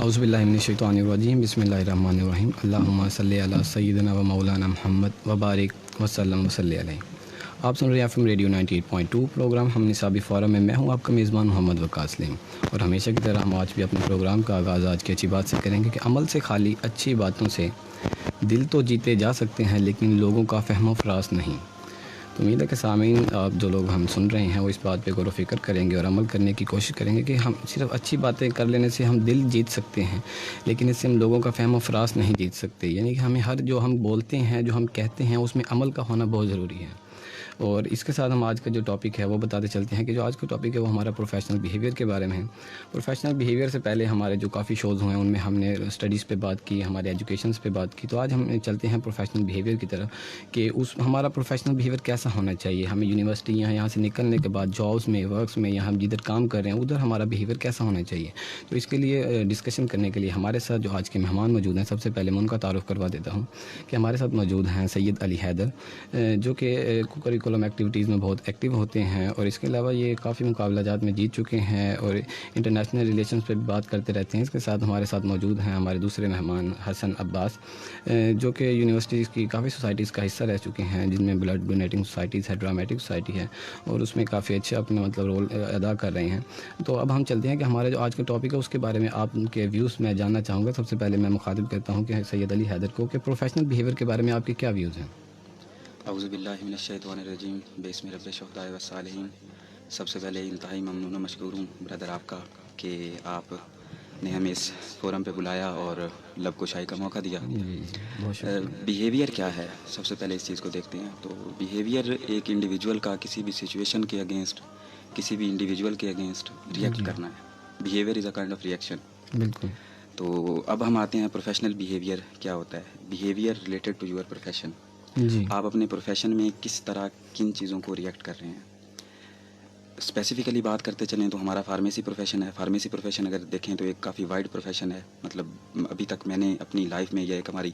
اعوذ باللہ من الشیطان الرجیم بسم اللہ الرحمن الرحیم اللہم صلی علی سیدنا و مولانا محمد وبارک وسلم وصلی علیہ. آپ سن رہے ہیں FM ریڈیو 98.2 پروگرام ہم نصابی فورم میں. میں ہوں آپ کا میزبان محمد وقاص لیم، اور ہمیشہ کی طرح ہم آج بھی اپنے پروگرام کا آغاز آج کی اچھی بات سے کریں گے کہ عمل سے خالی اچھی باتوں سے دل تو جیتے جا سکتے ہیں لیکن لوگوں کا فہم و فراز نہیں. تو امید ہے کہ سامعین آپ جو لوگ ہم سن رہے ہیں وہ اس بات پہ غور و فکر کریں گے اور عمل کرنے کی کوشش کریں گے کہ ہم صرف اچھی باتیں کر لینے سے ہم دل جیت سکتے ہیں لیکن اس سے ہم لوگوں کا فہم و فراز نہیں جیت سکتے. یعنی کہ ہمیں ہر جو ہم بولتے ہیں جو ہم کہتے ہیں اس میں عمل کا ہونا بہت ضروری ہے. اور اس کے ساتھ ہم آج کا جو ٹاپک ہے وہ بتاتے چلتے ہیں کہ جو آج کا ٹاپک ہے وہ ہمارا پروفیشنل بیہیویئر کے بارے میں ہے. پروفیشنل بیہیویئر سے پہلے ہمارے جو کافی شوز ہوئے ہیں ان میں ہم نے اسٹڈیز پہ بات کی، ہمارے ایجوکیشنس پہ بات کی. تو آج ہم چلتے ہیں پروفیشنل بیہیویئر کی طرف کہ ہمارا پروفیشنل بیہیویئر کیسا ہونا چاہیے. ہمیں یونیورسٹی یہاں سے نکلنے کے بعد جابس میں، ورکس میں، یا ہم جدھر کام کر رہے ہیں ادھر ہمارا بیہیویئر کیسا ہونا چاہیے. تو اس کے لیے ڈسکشن کرنے کے لیے ہمارے ساتھ جو آج کے مہمان موجود ہیں، سب سے پہلے میں ان کا تعارف کروا دیتا ہوں کہ ہمارے ساتھ موجود ہیں سید علی حیدر، جو کہ کو کریکولم ایکٹیویٹیز میں بہت ایکٹیو ہوتے ہیں، اور اس کے علاوہ یہ کافی مقابلہ جات میں جیت چکے ہیں اور انٹرنیشنل ریلیشنز پہ بھی بات کرتے رہتے ہیں. اس کے ساتھ ہمارے ساتھ موجود ہیں ہمارے دوسرے مہمان حسن عباس، جو کہ یونیورسٹیز کی کافی سوسائٹیز کا حصہ رہ چکے ہیں جن میں بلڈ ڈونیٹنگ سوسائٹیز ہے، ڈرامیٹک سوسائٹی ہے، اور اس میں کافی اچھا اپنا رول ادا کر رہے ہیں. تو اب ہم چلتے ہیں کہ ہمارا جو آج کا ٹاپک ہے اس کے بارے میں آپ کے ویوز میں جاننا چاہوں گا. سب سے پہلے میں مخاطب کرتا ہوں کہ سید علی حیدر کو کہ پروفیشنل بیہیویئر کے بارے میں آپ کے کیا ویوز ہیں. اعوذ باللہ من الشیطان الرجیم بسم رب الشہداء والصالحین. سب سے پہلے انتہائی ممنون و مشکور ہوں برادر آپ کا کہ آپ نے ہمیں اس فورم پہ بلایا اور لب کشائی کا موقع دیا. بیہیویئر کیا ہے، سب سے پہلے اس چیز کو دیکھتے ہیں. تو بیہیویئر ایک انڈیویجول کا کسی بھی سچویشن کے اگینسٹ، کسی بھی انڈیویجول کے اگینسٹ ریئیکٹ کرنا ہے. Behaviour is a kind of reaction. بالکل. تو اب ہم آتے ہیں پروفیشنل بیہیویئر کیا ہوتا ہے. Behaviour related to your profession. جی. آپ اپنے پروفیشن میں کس طرح کن چیزوں کو ریئیکٹ کر رہے ہیں. اسپیسیفکلی بات کرتے چلیں تو ہمارا فارمیسی پروفیشن ہے. فارمیسی پروفیشن اگر دیکھیں تو ایک کافی وائڈ پروفیشن ہے. مطلب ابھی تک میں نے اپنی لائف میں، یا ایک ہماری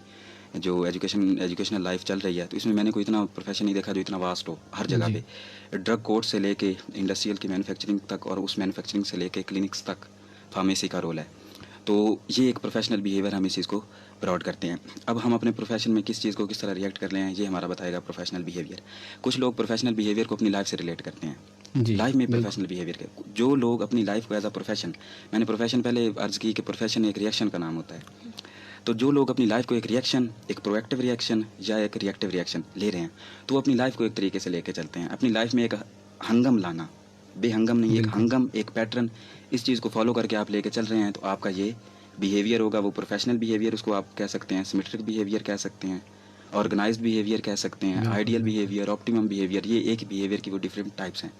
جو ایجوکیشنل لائف چل رہی ہے، تو اس میں نے کوئی اتنا پروفیشن نہیں دیکھا جو اتنا واسٹ ہو ہر جگہ پہ. ڈرگ کورٹ سے لے کے انڈسٹریل کی مینوفیکچرنگ تک، اور اس مینوفیکچرنگ سے لے کے کلینکس تک فارمیسی کا رول ہے. تو یہ ایک پروفیشنل بیہیویئر ہم اس چیز کو پراؤڈ کرتے ہیں. اب ہم اپنے پروفیشن میں کس چیز کو کس طرح ریئیکٹ کر رہے ہیں یہ ہمارا بتائے گا پروفیشنل بیہیویئر. کچھ لوگ پروفیشنل بیہیویئر کو اپنی لائف سے ریلیٹ کرتے ہیں. لائف میں پروفیشنل بیہیویئر کے جو لوگ اپنی لائف کو ایز اے پروفیشن، میں نے پروفیشن پہلے عرض کی کہ پروفیشن ایک ریئیکشن کا نام ہوتا ہے. تو جو لوگ اپنی لائف کو ایک ریئیکشن، ایک پرو ایکٹیو ریئیکشن یا ایک ریئیکٹیو ریئیکشن لے رہے ہیں، تو وہ اپنی لائف کو ایک طریقے سے لے کے چلتے ہیں. اپنی لائف میں ایک ہنگم لانا، بے ہنگم نہیں، ایک ہنگم، ایک پیٹرن، اس چیز کو فالو کر کے آپ لے کے چل رہے ہیں، تو آپ کا یہ بیہیویئر ہوگا. وہ پروفیشنل بیہیویئر اس کو آپ کہہ سکتے ہیں، سیمیٹرک بیہیویئر کہہ سکتے ہیں، آرگنائزڈ بیہیویئر کہہ سکتے ہیں، آئیڈیل بیہیویئر، آپٹیمم بیہیویئر. یہ ایک بیہیویئر کی وہ ڈفرینٹ ٹائپس ہیں.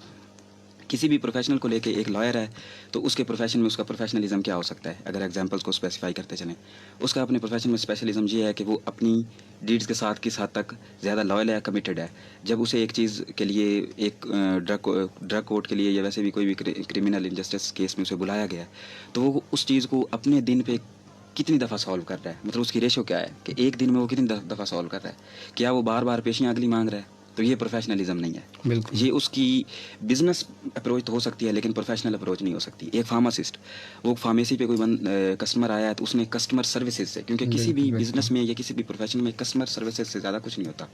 کسی بھی پروفیشنل کو لے کے، ایک لائر ہے تو اس کے پروفیشن میں اس کا پروفیشنلزم کیا ہو سکتا ہے. اگر ایگزامپلس کو اسپیسیفائی کرتے چلیں، اس کا اپنے پروفیشن میں اسپیشلزم یہ ہے کہ وہ اپنی ڈیڈز کے ساتھ کس حد تک زیادہ لائل ہے، کمیٹڈ ہے. جب اسے ایک چیز کے لیے، ایک ڈرگ کورٹ کے لیے یا ویسے بھی کوئی بھی کرمنل انجسٹس کیس میں اسے بلایا گیا، تو وہ اس چیز کو اپنے دن پہ کتنی دفعہ سالو کر رہا ہے. مطلب اس کی ریشو کیا ہے کہ ایک دن میں وہ کتنی دفعہ سالو کر رہا ہے. کیا وہ بار بار پیشیاں اگلی مانگ رہا ہے؟ تو یہ پروفیشنلزم نہیں ہے. بالکل. یہ اس کی بزنس اپروچ تو ہو سکتی ہے لیکن پروفیشنل اپروچ نہیں ہو سکتی. ایک فارماسسٹ، وہ فارمیسی پہ کوئی کسٹمر آیا ہے تو اس نے کسٹمر سروسز سے، کیونکہ کسی بھی بزنس میں یا کسی بھی پروفیشن میں کسٹمر سروسز سے زیادہ کچھ نہیں ہوتا،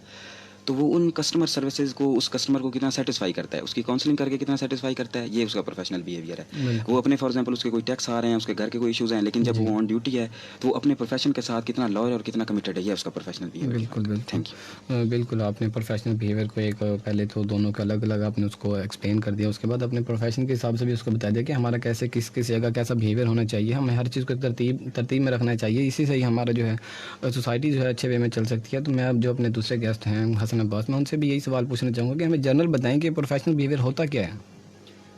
تو وہ ان کسٹمر سروسز کو، اس کسٹمر کو کتنا سیٹسفائی کرتا ہے، اس کی کاؤنسلنگ کر کے کتنا سیٹسفائی کرتا ہے، یہ اس کا پروفیشنل بیہیویئر ہے. وہ اپنے فار ایگزامپل اس کے کوئی ٹیکس آ رہے ہیں، اس کے گھر کے کوئی ایشوز ہیں، لیکن جب وہ آن ڈیوٹی ہے تو وہ اپنے پروفیشن کے ساتھ کتنا لائل اور کتنا کمیٹڈ ہے، یہ اس کا پروفیشنل بیہیویئر. بالکل بالکل. Thank you. بالکل، آپ نے پروفیشنل بیہیویئر کو ایک پہلے تو دونوں کا الگ الگ آپ نے اس کو ایکسپلین کر دیا، اس کے بعد اپنے پروفیشن کے حساب سے بھی اس کو بتا دیا کہ ہمارا کیسے کس جگہ کیسا بیہیویئر ہونا چاہیے. ہمیں ہر چیز کو ترتیب میں رکھنا چاہیے، اسی سے ہی ہمارا جو ہے سوسائٹی جو ہے اچھے وے میں چل سکتی ہے. تو میں اب جو اپنے دوسرے گیسٹ ہیں حسن عباس، میں ان سے بھی یہی سوال پوچھنا چاہوں گا کہ ہمیں جنرل بتائیں کہ پروفیشنل بیہیویئر ہوتا کیا ہے.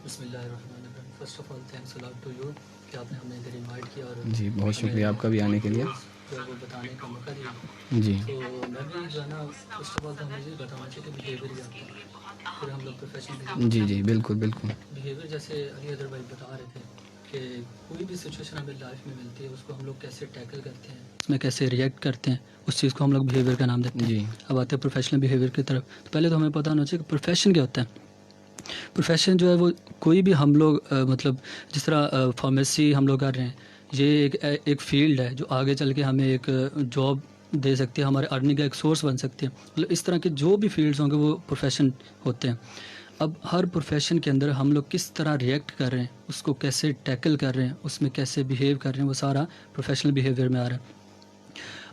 بسم اللہ الرحمن الرحیم. First of all thanks a lot to you کہ آپ نے ہمیں ادھر انوائٹ کیا، اور جی بہت شکریہ آپ کا بھی آنے کے لیے، جو وہ بتانے کا موقع دیا. جی. تو میں بھی جو ہے نا، فرسٹ آف آل تو ہمیں یہ بتانا چاہیے کہ بیہیویئر کیا ہے، پھر ہم لوگ پروفیشنل جی جی بالکل بالکل. بیہیویئر جیسے علی حیدر بھائی بتا رہے تھے کہ کوئی بھی سچویشن ہمیں لائف میں ملتی ہے، اس کو ہم لوگ کیسے ٹیکل کرتے ہیں، اس میں کیسے ریئیکٹ کرتے ہیں، اس چیز کو ہم لوگ بیہیویئر کا نام دیتے ہیں. جی. اب آتے ہیں پروفیشنل بیہیویئر کی طرف. تو پہلے تو ہمیں پتہ ہونا چاہیے کہ پروفیشن کیا ہوتا ہے. پروفیشن جو ہے وہ کوئی بھی ہم لوگ مطلب جس طرح فارمیسی ہم لوگ کر رہے ہیں یہ ایک فیلڈ ہے جو آگے چل کے ہمیں ایک جاب دے سکتے ہیں, ہمارے ارننگ کا ایک سورس بن سکتے ہیں. مطلب اس طرح کے جو بھی فیلڈز ہوں گے وہ پروفیشن ہوتے ہیں. اب ہر پروفیشن کے اندر ہم لوگ کس طرح ریئیکٹ کر رہے ہیں, اس کو کیسے ٹیکل کر رہے ہیں, اس میں کیسے بیہیو کر رہے ہیں, وہ سارا پروفیشنل بیہیویئر میں آ رہا ہے.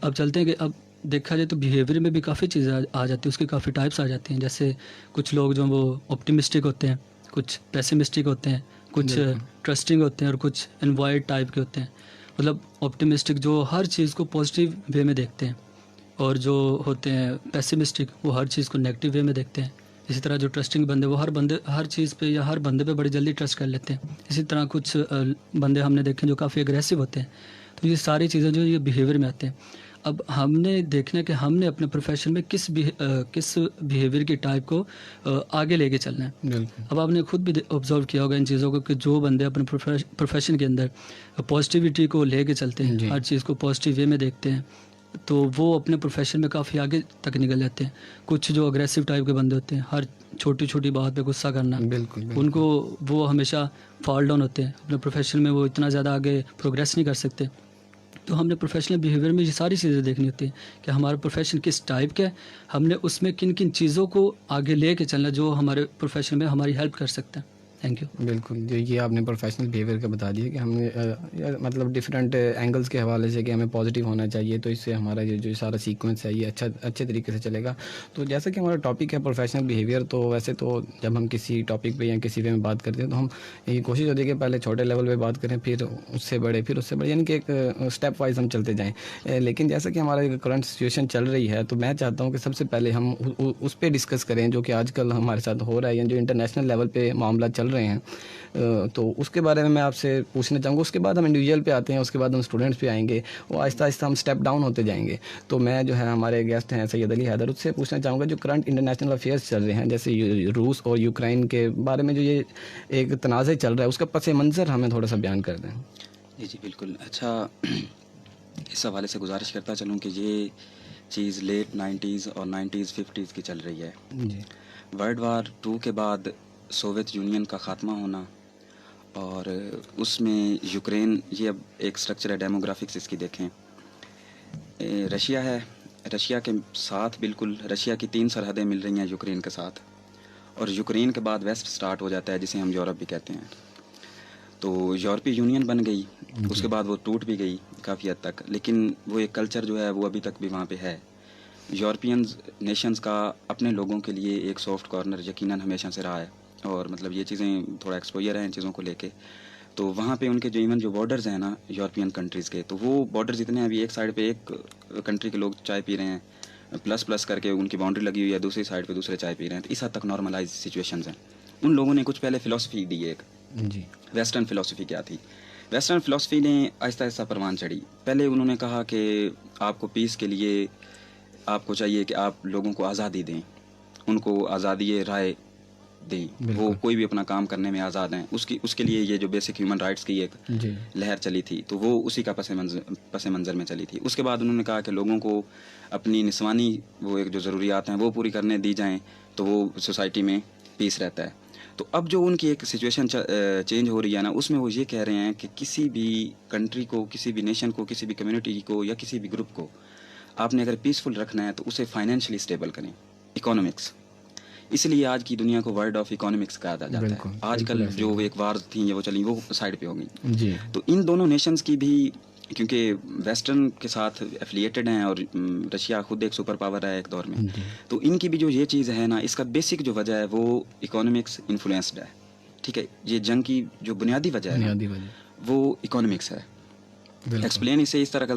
اب چلتے ہیں کہ اب دیکھا جائے تو بیہیویئر میں بھی کافی چیزیں آ جاتی ہیں, اس کی کافی ٹائپس آ جاتی ہیں. جیسے کچھ لوگ جو وہ آپٹیمسٹک ہوتے ہیں, کچھ پیسمسٹک ہوتے ہیں, کچھ ٹرسٹنگ ہوتے ہیں, اور کچھ انوائٹ ٹائپ کے ہوتے ہیں. مطلب آپٹیمسٹک جو ہر چیز کو پازیٹیو وے میں دیکھتے ہیں, اور جو ہوتے ہیں پیسمسٹک وہ ہر چیز کو نیگیٹو وے میں دیکھتے ہیں. اسی طرح جو ٹرسٹنگ بندے وہ ہر چیز پہ یا ہر بندے پہ بڑی جلدی ٹرسٹ کر لیتے ہیں. اسی طرح کچھ بندے ہم نے دیکھے جو کافی اگریسو ہوتے ہیں. تو یہ ساری چیزیں جو یہ بیہیویئر میں آتے ہیں. اب ہم نے دیکھنا ہے کہ ہم نے اپنے پروفیشن میں کس بیہیویئر کی ٹائپ کو آگے لے کے چلنا ہے. بالکل. اب آپ نے خود بھی آبزرو کیا ہوگا ان چیزوں کو کہ جو بندے اپنے پروفیشن کے اندر پازیٹیوٹی کو لے کے چلتے ہیں, ہر چیز کو پازیٹیو وے میں دیکھتے ہیں, تو وہ اپنے پروفیشن میں کافی آگے تک نکل جاتے ہیں. کچھ جو اگریسو ٹائپ کے بندے ہوتے ہیں, ہر چھوٹی چھوٹی بات پہ غصہ کرنا, بالکل. ان کو وہ ہمیشہ فال ڈاؤن ہوتے ہیں اپنے پروفیشن میں, وہ اتنا زیادہ آگے پروگریس نہیں کر سکتے. تو ہم نے پروفیشنل بیہیویئر میں یہ ساری چیزیں دیکھنی ہوتی ہیں کہ ہمارا پروفیشن کس ٹائپ کا ہے, ہم نے اس میں کن کن چیزوں کو آگے لے کے چلنا جو ہمارے پروفیشن میں ہماری ہیلپ کر سکتا ہے. Thank you. بالکل. جو یہ آپ نے پروفیشنل بیہیویئر کا بتا دیا کہ ہم نے مطلب ڈفرینٹ اینگلس کے حوالے سے کہ ہمیں پازیٹیو ہونا چاہیے, تو اس سے ہمارا یہ جو سارا سیکوینس ہے یہ اچھے طریقے سے چلے گا. تو جیسا کہ ہمارا ٹاپک ہے پروفیشنل بیہیویئر, تو ویسے تو جب ہم کسی ٹاپک پہ یا کسی وے میں بات کرتے ہیں تو ہم یہ کوشش ہوتی ہے کہ پہلے چھوٹے لیول پہ بات کریں, پھر اس سے بڑے, پھر اس سے بڑے, یعنی کہ ایک اسٹیپ وائز ہم چلتے جائیں. لیکن جیسا کہ ہمارا کرنٹ سچویشن چل رہی ہے, تو میں چاہتا ہوں کہ سب سے پہلے ہم اس پہ ڈسکس کریں جو کہ آج کل ہمارے ساتھ ہو رہا ہے, یا جو انٹرنیشنل لیول پہ معاملات چل رہے ہیں. تو اس کے بارے میں آپ سے پوچھنا چاہوں گا. اس کے بعد ہم انڈیویجول پہ آتے ہیں, اس کے بعد ہم اسٹوڈنٹس پہ آئیں گے, وہ آہستہ آہستہ ہم اسٹیپ ڈاؤن ہوتے جائیں گے. تو میں جو ہے ہمارے گیسٹ ہیں سید علی حیدر, اس سے پوچھنا چاہوں گا جو کرنٹ انٹرنیشنل افیئرس چل رہے ہیں, جیسے روس اور یوکرائن کے بارے میں جو یہ ایک تنازع چل رہا ہے, اس کا پس منظر ہمیں تھوڑا سا بیان کر دیں. جی بالکل. اچھا, اس حوالے سے گزارش کرتا چلوں کہ یہ چیز لیٹ 90s اور 90s 50s کی چل رہی ہے. جی. ورلڈ وار 2 کے بعد سوویت یونین کا خاتمہ ہونا, اور اس میں یوکرین, یہ اب ایک سٹرکچر ہے ڈیموگرافکس اس کی دیکھیں. رشیا ہے, رشیا کے ساتھ بالکل رشیا کی 3 سرحدیں مل رہی ہیں یوکرین کے ساتھ, اور یوکرین کے بعد ویسٹ سٹارٹ ہو جاتا ہے جسے ہم یورپ بھی کہتے ہیں. تو یورپی یونین بن گئی, اس کے بعد وہ ٹوٹ بھی گئی کافی حد تک, لیکن وہ ایک کلچر جو ہے وہ ابھی تک بھی وہاں پہ ہے. یورپینز نیشنز کا اپنے لوگوں کے لیے ایک سافٹ کارنر یقیناً ہمیشہ سے رہا ہے, اور مطلب یہ چیزیں تھوڑا ایکسپوئر ہیں ان چیزوں کو لے کے. تو وہاں پہ ان کے جو ایون جو بارڈرز ہیں نا یورپین کنٹریز کے, تو وہ بارڈرز اتنے ہیں, ابھی ایک سائڈ پہ ایک کنٹری کے لوگ چائے پی رہے ہیں, پلس کر کے ان کی باؤنڈری لگی ہوئی ہے, دوسری سائڈ پہ دوسرے چائے پی رہے ہیں. تو اس حد تک نارملائز سچویشنز ہیں. ان لوگوں نے کچھ پہلے فلاسفی دی, ایک جی. ویسٹرن فلاسفی کیا تھی. ویسٹرن فلاسفی نے آہستہ آہستہ پروان چڑھی. پہلے انہوں نے کہا کہ آپ کو پیس کے لیے آپ کو چاہیے کہ آپ لوگوں کو آزادی دیں, ان کو آزادی رائے دیں, وہ کوئی بھی اپنا کام کرنے میں آزاد ہیں. اس کے لیے یہ جو بیسک ہیومن رائٹس کی ایک لہر چلی تھی, تو وہ اسی کا پس منظر میں چلی تھی. اس کے بعد انہوں نے کہا کہ لوگوں کو اپنی نسوانی وہ ایک جو ضروریات ہیں وہ پوری کرنے دی جائیں, تو وہ سوسائٹی میں پیس رہتا ہے. تو اب جو ان کی ایک سچویشن چینج ہو رہی ہے نا, اس میں وہ یہ کہہ رہے ہیں کہ کسی بھی کنٹری کو, کسی بھی نیشن کو, کسی بھی کمیونٹی کو یا کسی بھی گروپ کو آپ نے اگر پیسفل رکھنا ہے تو اسے فائنینشلی اسٹیبل کریں, اکانومکس. اس لیے آج کی دنیا کو ورلڈ آف اکانومکس کہا جاتا ہے. آج کل جو ایک وارز تھیں یہ وہ چلیں, وہ سائڈ پہ ہو گئیں. جی. تو ان دونوں نیشنز کی بھی, کیونکہ ویسٹرن کے ساتھ ایفلیٹڈ ہیں اور رشیا خود ایک سپر پاور ہے ایک دور میں, تو ان کی بھی جو یہ چیز ہے نا, اس کا بیسک جو وجہ ہے وہ اکانومکس انفلوئنسڈ ہے. ٹھیک ہے, یہ جنگ کی جو بنیادی وجہ ہے وہ اکانومکس ہے. ایکسپلین اسے اس طرح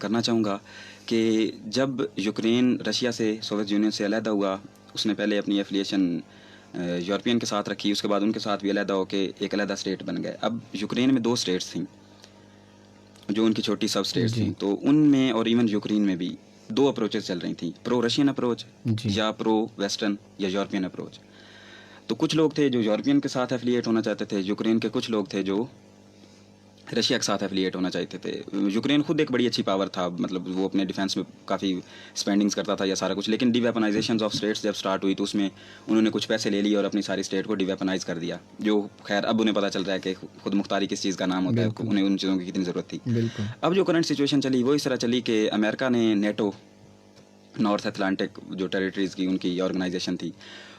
کرنا چاہوں گا کہ جب یوکرین رشیا سے, سوویت یونین سے علیحدہ ہوا, اس نے پہلے اپنی ایفلیشن یورپین کے ساتھ رکھی, اس کے بعد ان کے ساتھ بھی علیحدہ ہو کے ایک علیحدہ اسٹیٹ بن گئے. اب یوکرین میں 2 اسٹیٹس تھیں جو ان کی چھوٹی سب اسٹیٹس تھیں, تو ان میں اور ایون یوکرین میں بھی 2 اپروچز چل رہی تھیں, پرو رشین اپروچ یا پرو ویسٹرن یا یورپین اپروچ. تو کچھ لوگ تھے جو یورپین کے ساتھ ایفلیٹ ہونا چاہتے تھے, یوکرین کے کچھ لوگ تھے جو رشیا کے ساتھ ایفیلیٹ ہونا چاہتے تھے. یوکرین خود ایک بڑی اچھی پاور تھا, مطلب وہ اپنے ڈیفینس میں کافی اسپینڈنگس کرتا تھا یا سارا کچھ, لیکن ڈی ویپنائزیشن آف اسٹیٹس جب اسٹارٹ ہوئی تو اس میں انہوں نے کچھ پیسے لے لیے اور اپنی ساری اسٹیٹ کو ڈی ویپنائز کر دیا, جو خیر اب انہیں پتہ چل رہا ہے کہ خود مختاری کس چیز کا نام ہوتا ہے, انہیں ان چیزوں کی کتنی ضرورت تھی. اب جو کرنٹ سچویشن چلی وہ اس طرح چلی کہ امریکہ نے نیٹو, نارتھ اٹلانٹک جو ٹیریٹریز کی ان کی آرگنائزیشن تھی,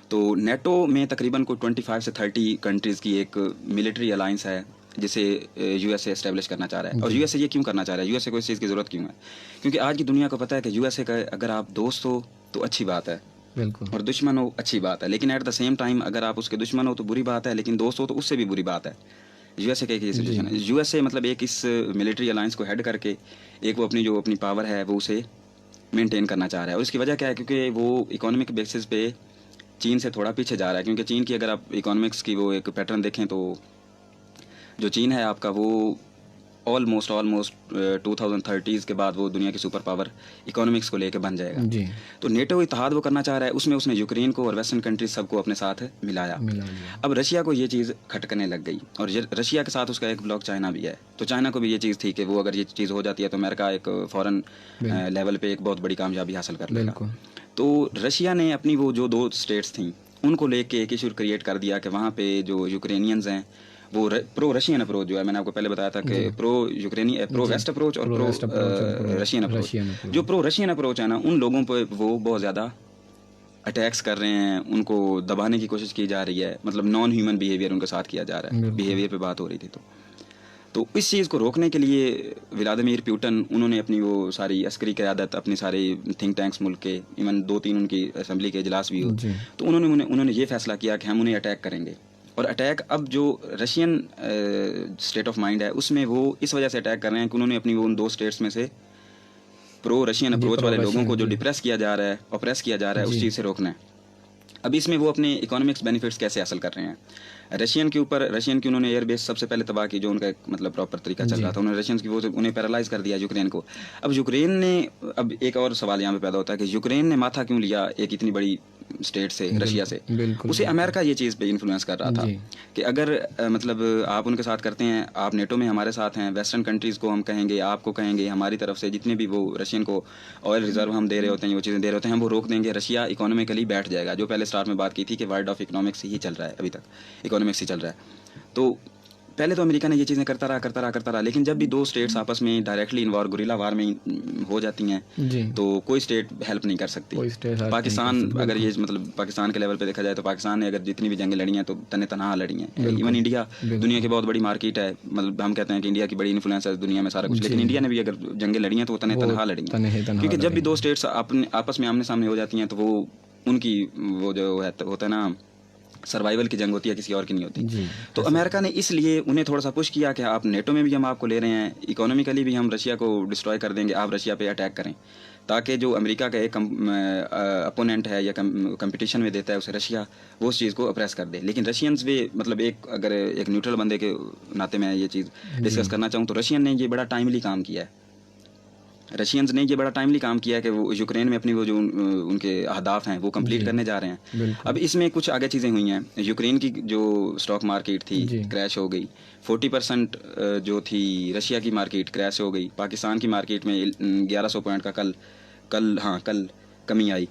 تو نیٹو میں تقریباً کوئی 25 سے 30 کنٹریز کی ایک ملٹری الائنس ہے جسے یو ایس اے اسٹیبلش کرنا چاہ رہا ہے. اور یو ایس اے یہ کیوں کرنا چاہ رہا ہے, یو ایس اے کو اس چیز کی ضرورت کیوں ہے؟ کیونکہ آج کی دنیا کو پتہ ہے کہ یو ایس اے کا اگر آپ دوست ہو تو اچھی بات ہے, بالکل, اور دشمن ہو اچھی بات ہے, لیکن ایٹ دا سیم ٹائم اگر آپ اس کے دشمن ہو تو بری بات ہے, لیکن دوست ہو تو اس سے بھی بری بات ہے. یو ایس اے کا ایک یہ سچویشن ہے. یو ایس اے مطلب ایک اس ملٹری الائنس کو ہیڈ کر کے ایک وہ اپنی پاور ہے وہ اسے مینٹین کرنا چاہ رہا ہے. اور اس کی وجہ کیا ہے؟ کیونکہ وہ اکانومک بیسس پہ چین سے تھوڑا پیچھے جا رہا ہے, کیونکہ چین کی اگر آپ اکانومکس کی وہ ایک پیٹرن دیکھیں تو جو چین ہے آپ کا وہ آلموسٹ 2030 کے بعد وہ دنیا کی سپر پاور اکانومکس کو لے کے بن جائے گا. تو نیٹو اتحاد وہ کرنا چاہ رہا ہے, اس میں اس نے یوکرین کو اور ویسٹرن کنٹریز سب کو اپنے ساتھ ملایا. اب رشیا کو یہ چیز کھٹکنے لگ گئی, اور رشیا کے ساتھ اس کا ایک بلاک چائنا بھی ہے, تو چائنا کو بھی یہ چیز تھی کہ وہ اگر یہ چیز ہو جاتی ہے تو امریکہ ایک فورن لیول پہ ایک بہت بڑی کامیابی حاصل کر لے گا. تو رشیا نے اپنی وہ جو 2 اسٹیٹس تھیں ان کو لے کے ایک ایشو کریٹ کر دیا کہ وہاں پہ جو یوکرینینز ہیں وہ پرو رشین اپروچ جو ہے, میں نے آپ کو پہلے بتایا تھا کہ پرو ویسٹ اپروچ اور پرو رشین اپروچ, جو پرو رشین اپروچ ہے نا ان لوگوں پہ وہ بہت زیادہ اٹیکس کر رہے ہیں, ان کو دبانے کی کوشش کی جا رہی ہے, مطلب نان ہیومن بیہیویئر ان کے ساتھ کیا جا رہا ہے, بیہیویئر پہ بات ہو رہی تھی. تو اس چیز کو روکنے کے لیے ولادیمیر پیوٹن انہوں نے اپنی وہ ساری عسکری قیادت, اپنی ساری تھنک ٹینکس ملک کے, ایون 2-3 ان کی اسمبلی کے اجلاس بھی ہو, تو انہوں نے یہ فیصلہ کیا کہ ہم انہیں اٹیک کریں گے. اور اٹیک اب جو رشین اسٹیٹ آف مائنڈ ہے اس میں وہ اس وجہ سے اٹیک کر رہے ہیں کہ انہوں نے اپنی وہ ان 2 اسٹیٹس میں سے پرو رشین اپروچ والے لوگوں کو جو ڈپریس کیا جا رہا ہے, اپریس کیا جا رہا ہے, اس چیز سے روکنا ہے. اب اس میں وہ اپنے اکانومکس بینیفٹس کیسے حاصل کر رہے ہیں؟ رشین کی انہوں نے ایئر بیس سب سے پہلے تباہ کی, جو ان کا ایک مطلب پراپر طریقہ چل رہا تھا. انہوں نے رشین کی وہ انہیں پیرالائز کر دیا یوکرین کو. اب یوکرین نے, اب ایک اور سوال یہاں پہ پیدا ہوتا ہے کہ یوکرین نے ماتھا کیوں لیا ایک اتنی بڑی اسٹیٹ سے, رشیا سے؟ اسے امریکہ یہ چیز پہ انفلوئنس کر رہا تھا کہ اگر مطلب آپ ان کے ساتھ کرتے ہیں, آپ نیٹو میں ہمارے ساتھ ہیں, ویسٹرن کنٹریز کو ہم کہیں گے, آپ کو کہیں گے, ہماری طرف سے جتنے بھی وہ رشین کو آئل ریزرو ہم دے رہے ہوتے ہیں, وہ چیزیں دے رہے ہوتے ہیں, ہم وہ روک دیں گے, رشیا اکانومیکلی بیٹھ جائے گا. جو پہلے اسٹارٹ میں بات کی تھی کہ ورلڈ آف اکنامکس ہی چل رہا ہے, ابھی تک اکانومکس ہی چل رہا ہے. تو پہلے تو امریکہ نے یہ چیزیں کرتا رہا, لیکن جب بھی 2 اسٹیٹس آپس میں ڈائریکٹلی انوالو گریلا وار میں ہو جاتی ہیں تو کوئی اسٹیٹ ہیلپ نہیں کر سکتی. پاکستان اگر یہ مطلب پاکستان کے لیول پہ دیکھا جائے تو پاکستان نے اگر جتنی بھی جنگیں لڑی ہیں تو تنہا لڑی ہیں. ایون انڈیا دنیا کی بہت بڑی مارکیٹ ہے, مطلب ہم کہتے ہیں کہ انڈیا کی بڑی انفلوئنس ہے دنیا میں سارا کچھ, لیکن انڈیا نے بھی اگر جنگیں لڑی ہیں تو وہ تنہا لڑی ہیں, کیونکہ جب بھی 2 اسٹیٹس آپس میں آمنے سامنے ہو جاتی ہیں تو وہ ان کی وہ جو ہوتا ہے نا سروائیول کی جنگ ہوتی ہے, کسی اور کی نہیں ہوتی. تو امریکہ نے اس لیے انہیں تھوڑا سا پش کیا کہ آپ نیٹو میں بھی ہم آپ کو لے رہے ہیں, اکانومیکلی بھی ہم رشیا کو ڈسٹروائے کر دیں گے, آپ رشیا پہ اٹیک کریں, تاکہ جو امریکہ کا ایک اپوننٹ ہے یا کمپٹیشن میں دیتا ہے اسے رشیا, وہ اس چیز کو اپریس کر دے. لیکن رشینز بھی مطلب اگر ایک نیوٹرل بندے کے ناطے میں یہ چیز ڈسکس کرنا چاہوں تو رشین نے یہ بڑا ٹائملی کام کیا ہے. رشینز نے یہ بڑا ٹائملی کام کیا ہے کہ وہ یوکرین میں اپنی وہ جو ان کے اہداف ہیں وہ کمپلیٹ کرنے جا رہے ہیں. اب اس میں کچھ آگے چیزیں ہوئی ہیں. یوکرین کی جو اسٹاک مارکیٹ تھی کریش ہو گئی, 40% جو تھی رشیا کی مارکیٹ کریش ہو گئی. پاکستان کی مارکیٹ میں 1100 پوائنٹ کا کل کمی آئی.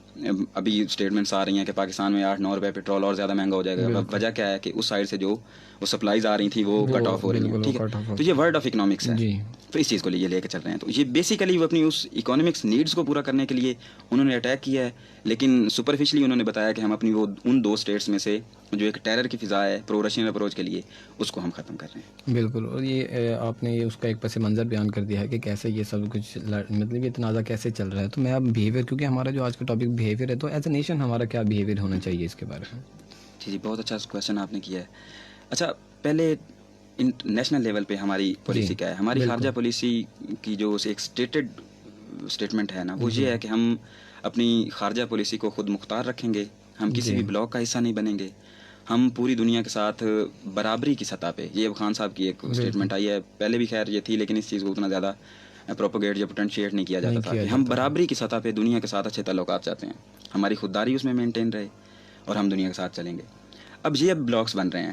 ابھی اسٹیٹمنٹس آ رہی ہیں کہ پاکستان میں 8-9 روپے پیٹرول اور زیادہ مہنگا ہو جائے گا. وجہ کیا ہے کہ اس سائڈ سے جو وہ سپلائیز آ رہی تھیں وہ کٹ آف ہو رہی ہیں. ٹھیک ہے, تو یہ ورلڈ آف اکنامکس ہے, تو اس چیز کو یہ لے کے چل رہے ہیں. تو یہ بیسیکلی وہ اپنی اس اکانومکس نیڈس کو پورا کرنے کے لیے انہوں نے اٹیک کیا ہے, لیکن سپرفیشلی انہوں نے بتایا کہ ہم اپنی وہ ان 2 اسٹیٹس میں سے جو ایک ٹیرر کی فضا ہے پرو رشین اپروچ کے لیے, اس کو ہم ختم کر رہے ہیں. بالکل, اور یہ آپ نے اس کا ایک پس منظر بیان کر دیا ہے کہ کیسے یہ سب کچھ مطلب یہ تنازع کیسے چل رہا ہے. تو میں اب بیہیویئر, کیونکہ ہمارا جو آج کا ٹاپک بیہیویئر ہے, تو ایز اے نیشن ہمارا کیا بیہیویئر ہونا چاہیے اس کے بارے میں؟ جی بہت اچھا کویشچن آپ نے کیا ہے. اچھا, پہلے نیشنل لیول پہ ہماری پالیسی کیا ہے؟ ہماری خارجہ پالیسی کی جو ایک اسٹیٹمنٹ ہے نا, وہ یہ ہے کہ ہم اپنی خارجہ پالیسی کو خود مختار رکھیں گے, ہم کسی بھی بلاک کا حصہ نہیں بنیں گے, ہم پوری دنیا کے ساتھ برابری کی سطح پہ, یہ خان صاحب کی ایک اسٹیٹمنٹ آئی ہے, پہلے بھی خیر یہ تھی لیکن اس چیز کو اتنا زیادہ پروپوگیٹ یا پوٹینشیٹ نہیں کیا جاتا تھا کہ ہم برابری کی سطح پہ دنیا کے ساتھ اچھے تعلقات چاہتے ہیں, ہماری خودداری اس میں مینٹین رہے اور ہم دنیا کے ساتھ چلیں گے. اب یہ بلاکس بن رہے ہیں,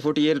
48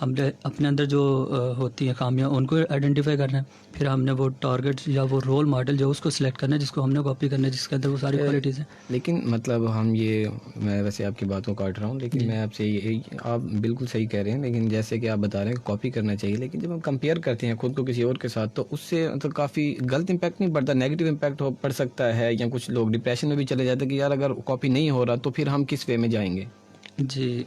ہم نے اپنے اندر جو ہوتی ہیں خامیاں ان کو آئیڈینٹیفائی کرنا ہے, پھر ہم نے وہ ٹارگیٹ یا وہ رول ماڈل جو اس کو سلیکٹ کرنا ہے جس کو ہم نے کاپی کرنا ہے, جس کے اندر وہ ساری کوالٹیز ہیں. لیکن مطلب ہم یہ, میں ویسے آپ کی بات کو کاٹ رہا ہوں, لیکن میں آپ سے یہ, آپ بالکل صحیح کہہ رہے ہیں, لیکن جیسے کہ آپ بتا رہے ہیں کاپی کرنا چاہیے, لیکن جب ہم کمپیئر کرتے ہیں خود کو کسی اور کے ساتھ تو اس سے مطلب کافی غلط امپیکٹ نہیں پڑتا, نیگیٹو امپیکٹ پڑ سکتا ہے, یا کچھ لوگ ڈپریشن میں بھی چلے جاتے ہیں کہ یار اگر کاپی نہیں ہو رہا تو پھر ہم کس وے میں جائیں گے. جی,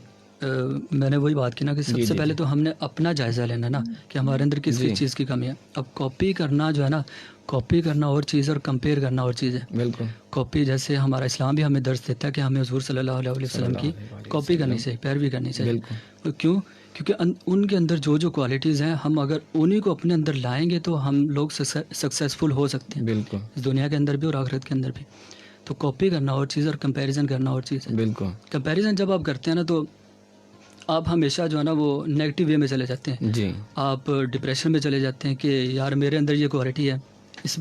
میں نے وہی بات کی نا کہ سب سے پہلے تو ہم نے اپنا جائزہ لینا نا کہ ہمارے اندر کس کس چیز کی کمی ہے. اب کاپی کرنا جو ہے نا, کاپی کرنا اور چیز ہے اور کمپیئر کرنا اور چیز ہے. بالکل. کاپی جیسے ہمارا اسلام بھی ہمیں درس دیتا ہے کہ ہمیں حضور صلی اللہ علیہ وسلم کی کاپی کرنی چاہیے, پیروی کرنی چاہیے. کیوں؟ کیونکہ ان کے اندر جو کوالٹیز ہیں ہم اگر انہی کو اپنے اندر لائیں گے تو ہم لوگ سکسیزفل ہو سکتے ہیں, بالکل, اس دنیا کے اندر بھی اور آخرت کے اندر بھی. تو کاپی کرنا اور چیز اور کمپیریزن کرنا اور چیز ہے. بالکل. کمپیریزن جب آپ کرتے ہیں نا تو آپ ہمیشہ جو ہے نا وہ نیگیٹو وے میں چلے جاتے ہیں. جی. آپ ڈپریشن میں چلے جاتے ہیں کہ یار میرے اندر یہ کوالٹی ہے, اس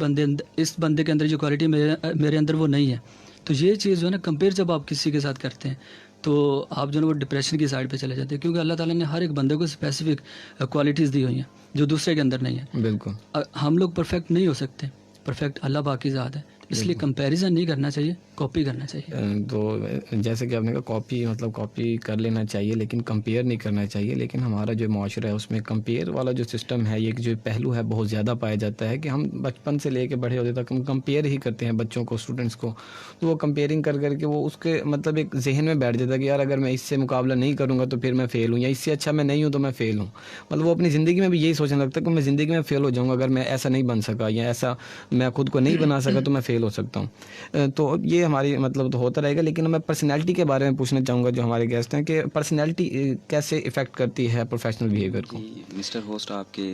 بندے کے اندر یہ کوالٹی میرے اندر وہ نہیں ہے. تو یہ چیز جو ہے نا کمپیئر جب آپ کسی کے ساتھ کرتے ہیں تو آپ جو ہے نا وہ ڈپریشن کی سائڈ پہ چلے جاتے ہیں, کیونکہ اللہ تعالیٰ نے ہر ایک بندے کو اسپیسیفک کوالٹیز دی ہوئی ہیں جو دوسرے کے اندر نہیں ہے. بالکل. ہم لوگ پرفیکٹ نہیں ہو سکتے, پرفیکٹ اللہ پاک کی ذات ہے, اس لیے کمپیریزن نہیں کرنا چاہیے, کاپی کرنا چاہیے. تو جیسے کہ آپ نے کہا کاپی مطلب کاپی کر لینا چاہیے لیکن کمپیئر نہیں کرنا چاہیے. لیکن ہمارا جو معاشرہ ہے اس میں کمپیئر والا جو سسٹم ہے, یہ جو پہلو ہے بہت زیادہ پایا جاتا ہے کہ ہم بچپن سے لے کے بڑے ہوتے تک ہم کمپیئر ہی کرتے ہیں بچوں کو, اسٹوڈنٹس کو. تو وہ کمپیئرنگ کر کے وہ اس کے مطلب ایک ذہن میں بیٹھ جاتا ہے کہ یار اگر میں اس سے مقابلہ نہیں کروں گا تو پھر میں فیل ہوں, یا اس سے اچھا میں نہیں ہوں تو میں فیل ہوں. مطلب وہ اپنی زندگی میں بھی یہی سوچنے لگتا ہے کہ میں زندگی میں فیل ہو جاؤں گا, اگر میں ایسا نہیں بن سکا یا ایسا میں خود کو نہیں بنا سکا تو میں فیل ہو سکتا ہوں. تو یہ ہماری مطلب تو ہوتا رہے گا. لیکن میں پرسنالٹی کے بارے میں پوچھنا چاہوں گا جو ہمارے گیسٹ ہیں کہ پرسنالٹی کیسے افیکٹ کرتی ہے پروفیشنل بیہیویئر کو. جی مسٹر ہوسٹ, آپ کے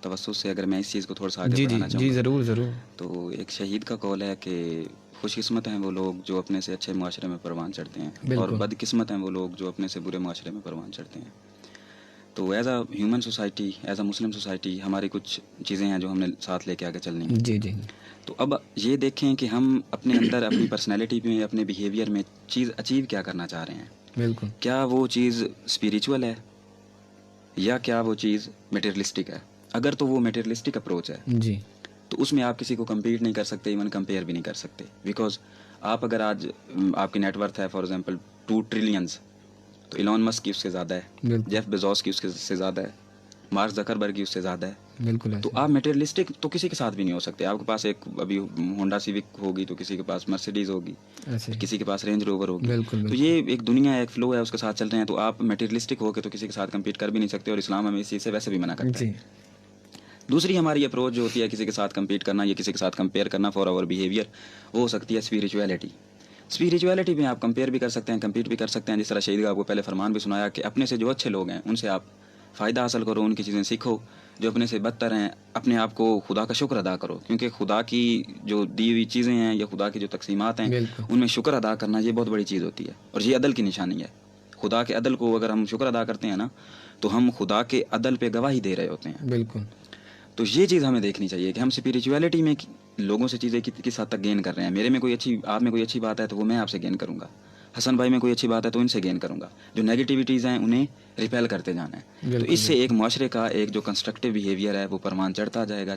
توسط سے اگر میں اس چیز کو تھوڑا سا آگے بڑھانا چاہوں جی گا. ضرور ضرور. تو ایک شہید کا قول ہے کہ خوش قسمت ہیں وہ لوگ جو اپنے سے اچھے معاشرے میں پروان چڑھتے ہیں, اور بد قسمت ہیں وہ لوگ جو اپنے سے برے معاشرے میں پروان چڑھتے ہیں. تو as a human society, as a Muslim society, ہماری کچھ چیزیں ہیں جو ہم نے ساتھ لے کے آگے چلنی ہیں. جی جی. تو اب یہ دیکھیں کہ ہم اپنے اندر اپنی پرسنالٹی میں, اپنے بیہیویئر میں چیز اچیو کیا کرنا چاہ رہے ہیں. بالکل. کیا وہ چیز اسپریچول ہے یا کیا وہ چیز میٹیریلسٹک ہے؟ اگر تو وہ میٹیریلسٹک اپروچ ہے جی تو اس میں آپ کسی کو کمپیٹ نہیں کر سکتے, ایون کمپیئر بھی نہیں کر سکتے. بیکاز آپ اگر آج آپ کی نیٹ ورتھ ہے فار ایگزامپل 2 ٹریلینز, تو ایلون مسک کی اس سے زیادہ ہے, جیف بیزوس کی اس سے زیادہ ہے, مارک زکربرگ کی اس سے زیادہ ہے. بالکل. تو آپ میٹیریلسٹک تو کسی کے ساتھ بھی نہیں ہو سکتے. آپ کے پاس ایک ابھی ہونڈا سیوک ہوگی تو کسی کے پاس مرسیڈیز ہوگی, کسی کے پاس رینج روور ہوگی. تو یہ ایک دنیا ہے, ایک فلو ہے, اس کے ساتھ چل رہے ہیں. تو آپ میٹیریلسٹک ہو کے تو کسی کے ساتھ کمپیٹ کر بھی نہیں سکتے, اور اسلام ہمیں اس چیز سے ویسے بھی منع کرتا ہے. دوسری ہماری اپروچ جو ہوتی ہے کسی کے ساتھ کمپیٹ کرنا یا کسی کے ساتھ کمپیئر کرنا فار آور بیہیویئر, وہ ہو سکتی ہے اسپریچویلٹی. اسپریچویلٹی میں آپ کمپیئر بھی کر سکتے ہیں, کمپیٹ بھی کر سکتے ہیں. جس طرح شہید کا آپ کو پہلے فرمان بھی سنایا کہ اپنے سے جو اچھے لوگ ہیں ان سے آپ فائدہ حاصل کرو, ان کی چیزیں سیکھو. جو اپنے سے بدتر ہیں اپنے آپ کو خدا کا شکر ادا کرو, کیونکہ خدا کی جو دی ہوئی چیزیں ہیں یا خدا کی جو تقسیمات ہیں ان میں شکر ادا کرنا یہ بہت بڑی چیز ہوتی ہے, اور یہ عدل کی نشانی ہے. خدا کے عدل کو اگر ہم شکر ادا کرتے ہیں نا تو ہم خدا کے عدل پہ گواہی دے رہے ہوتے ہیں. بالکل. تو یہ چیز ہمیں دیکھنی چاہیے کہ ہم اسپریچویلٹی میں لوگوں سے چیزیں کس حد تک گین کر رہے ہیں. میرے میں کوئی اچھی, آپ میں کوئی اچھی بات ہے تو وہ میں آپ سے گین کروں گا, حسن بھائی میں کوئی اچھی بات ہے تو ان سے گین کروں گا. جو نیگیٹیوٹیز ہیں انہیں ریپیل کرتے جانا ہے. تو اس سے ایک معاشرے کا ایک جو کنسٹرکٹیو بیہیویئر ہے وہ پروان چڑھتا جائے گا,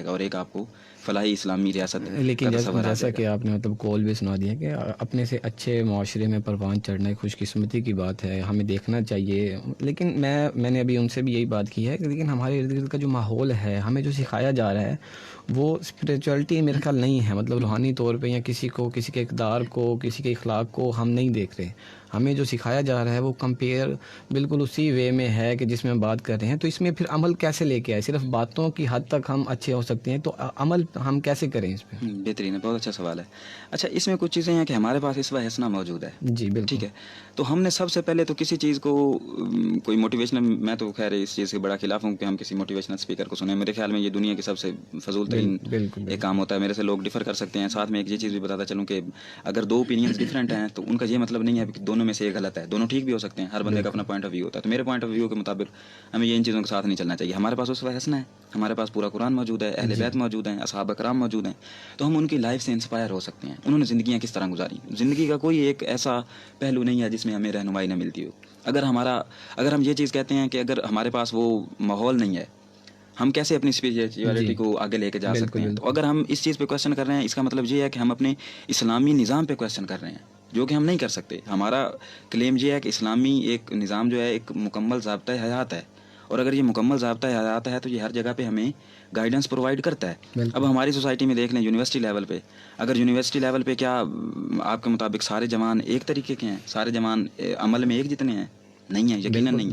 اور ایک آپ کو فلاحی اسلامی ریاست. لیکن جیسا کہ آپ نے مطلب کال بھی سنا دیا کہ اپنے سے اچھے معاشرے میں پروان چڑھنا ایک خوش قسمتی کی بات ہے, ہمیں دیکھنا چاہیے. لیکن میں نے ابھی ان سے بھی یہی بات کی ہے کہ لیکن ہمارے ارد گرد کا جو ماحول ہے, ہمیں جو سکھایا جا رہا ہے وہ اسپریچولیٹی میرے خیال نہیں ہے. مطلب روحانی طور پہ یا کسی کے اقدار کو, کسی کے اخلاق کو ہم نہیں دیکھ رہے. ہمیں جو سکھایا جا رہا ہے وہ کمپیئر بالکل اسی وے میں ہے کہ جس میں ہم بات کر رہے ہیں. تو اس میں پھر عمل کیسے لے کے آئے؟ صرف باتوں کی حد تک ہم اچھے ہو سکتے ہیں, تو عمل ہم کیسے کریں اس پہ؟ بہترین ہے, بہت اچھا سوال ہے. اچھا, اس میں کچھ چیزیں ہیں کہ ہمارے پاس اس وقت حسنہ موجود ہے. جی بالکل. ٹھیک ہے, تو ہم نے سب سے پہلے تو کسی چیز کو کوئی موٹیویشنل, میں تو خیر اس چیز کے بڑا خلاف ہوں کہ ہم کسی موٹیویشنل اسپیکر کو سنیں. میرے خیال میں یہ دنیا کی سب سے فضول ترین ایک کام ہوتا ہے. میرے سے لوگ ڈفر کر سکتے ہیں. ساتھ میں ایک یہ چیز بھی بتاتا چلوں کہ اگر 2 اوپینینز ڈفرینٹ ہیں تو ان کا یہ مطلب نہیں ہے کہ دونوں دونوں میں سے ایک غلط ہے. دونوں ٹھیک بھی ہو سکتے ہیں, ہر بندے کا اپنا پوائنٹ آف ویو ہوتا ہے. تو میرے پوائنٹ آف ویو کے مطابق ہمیں یہ ان چیزوں کے ساتھ نہیں چلنا چاہیے. ہمارے پاس اس وقت ہنسنا ہے, ہمارے پاس پورا قرآن موجود ہے, اہل بیت موجود ہیں, اصحاب اکرام موجود ہیں, تو ہم ان کی لائف سے انسپائر ہو سکتے ہیں. انہوں نے زندگیاں کس طرح گزاری. زندگی کا کوئی ایک ایسا پہلو نہیں ہے جس میں ہمیں رہنمائی نہ ملتی ہو. اگر ہم یہ چیز کہتے ہیں کہ اگر ہمارے پاس وہ ماحول نہیں ہے, ہم کیسے اپنی اسپریچولیٹی کو آگے لے کے جا سکتے ہیں. تو اگر ہم اس چیز پہ کویشچن کر رہے ہیں, اس کا مطلب یہ ہے کہ ہم اپنے اسلامی نظام پہ کویشچن کر رہے ہیں, جو کہ ہم نہیں کر سکتے. ہمارا کلیم یہ ہے کہ اسلامی ایک نظام جو ہے ایک مکمل ضابطۂ حیات ہے, اور اگر یہ مکمل ضابطۂ حیات ہے تو یہ ہر جگہ پہ ہمیں گائیڈنس پرووائڈ کرتا ہے. اب ہماری سوسائٹی میں دیکھ لیں یونیورسٹی لیول پہ, اگر یونیورسٹی لیول پہ کیا آپ کے مطابق سارے جوان ایک طریقے کے ہیں, سارے جوان عمل میں ایک جتنے ہیں؟ نہیں ہیں, یقیناً نہیں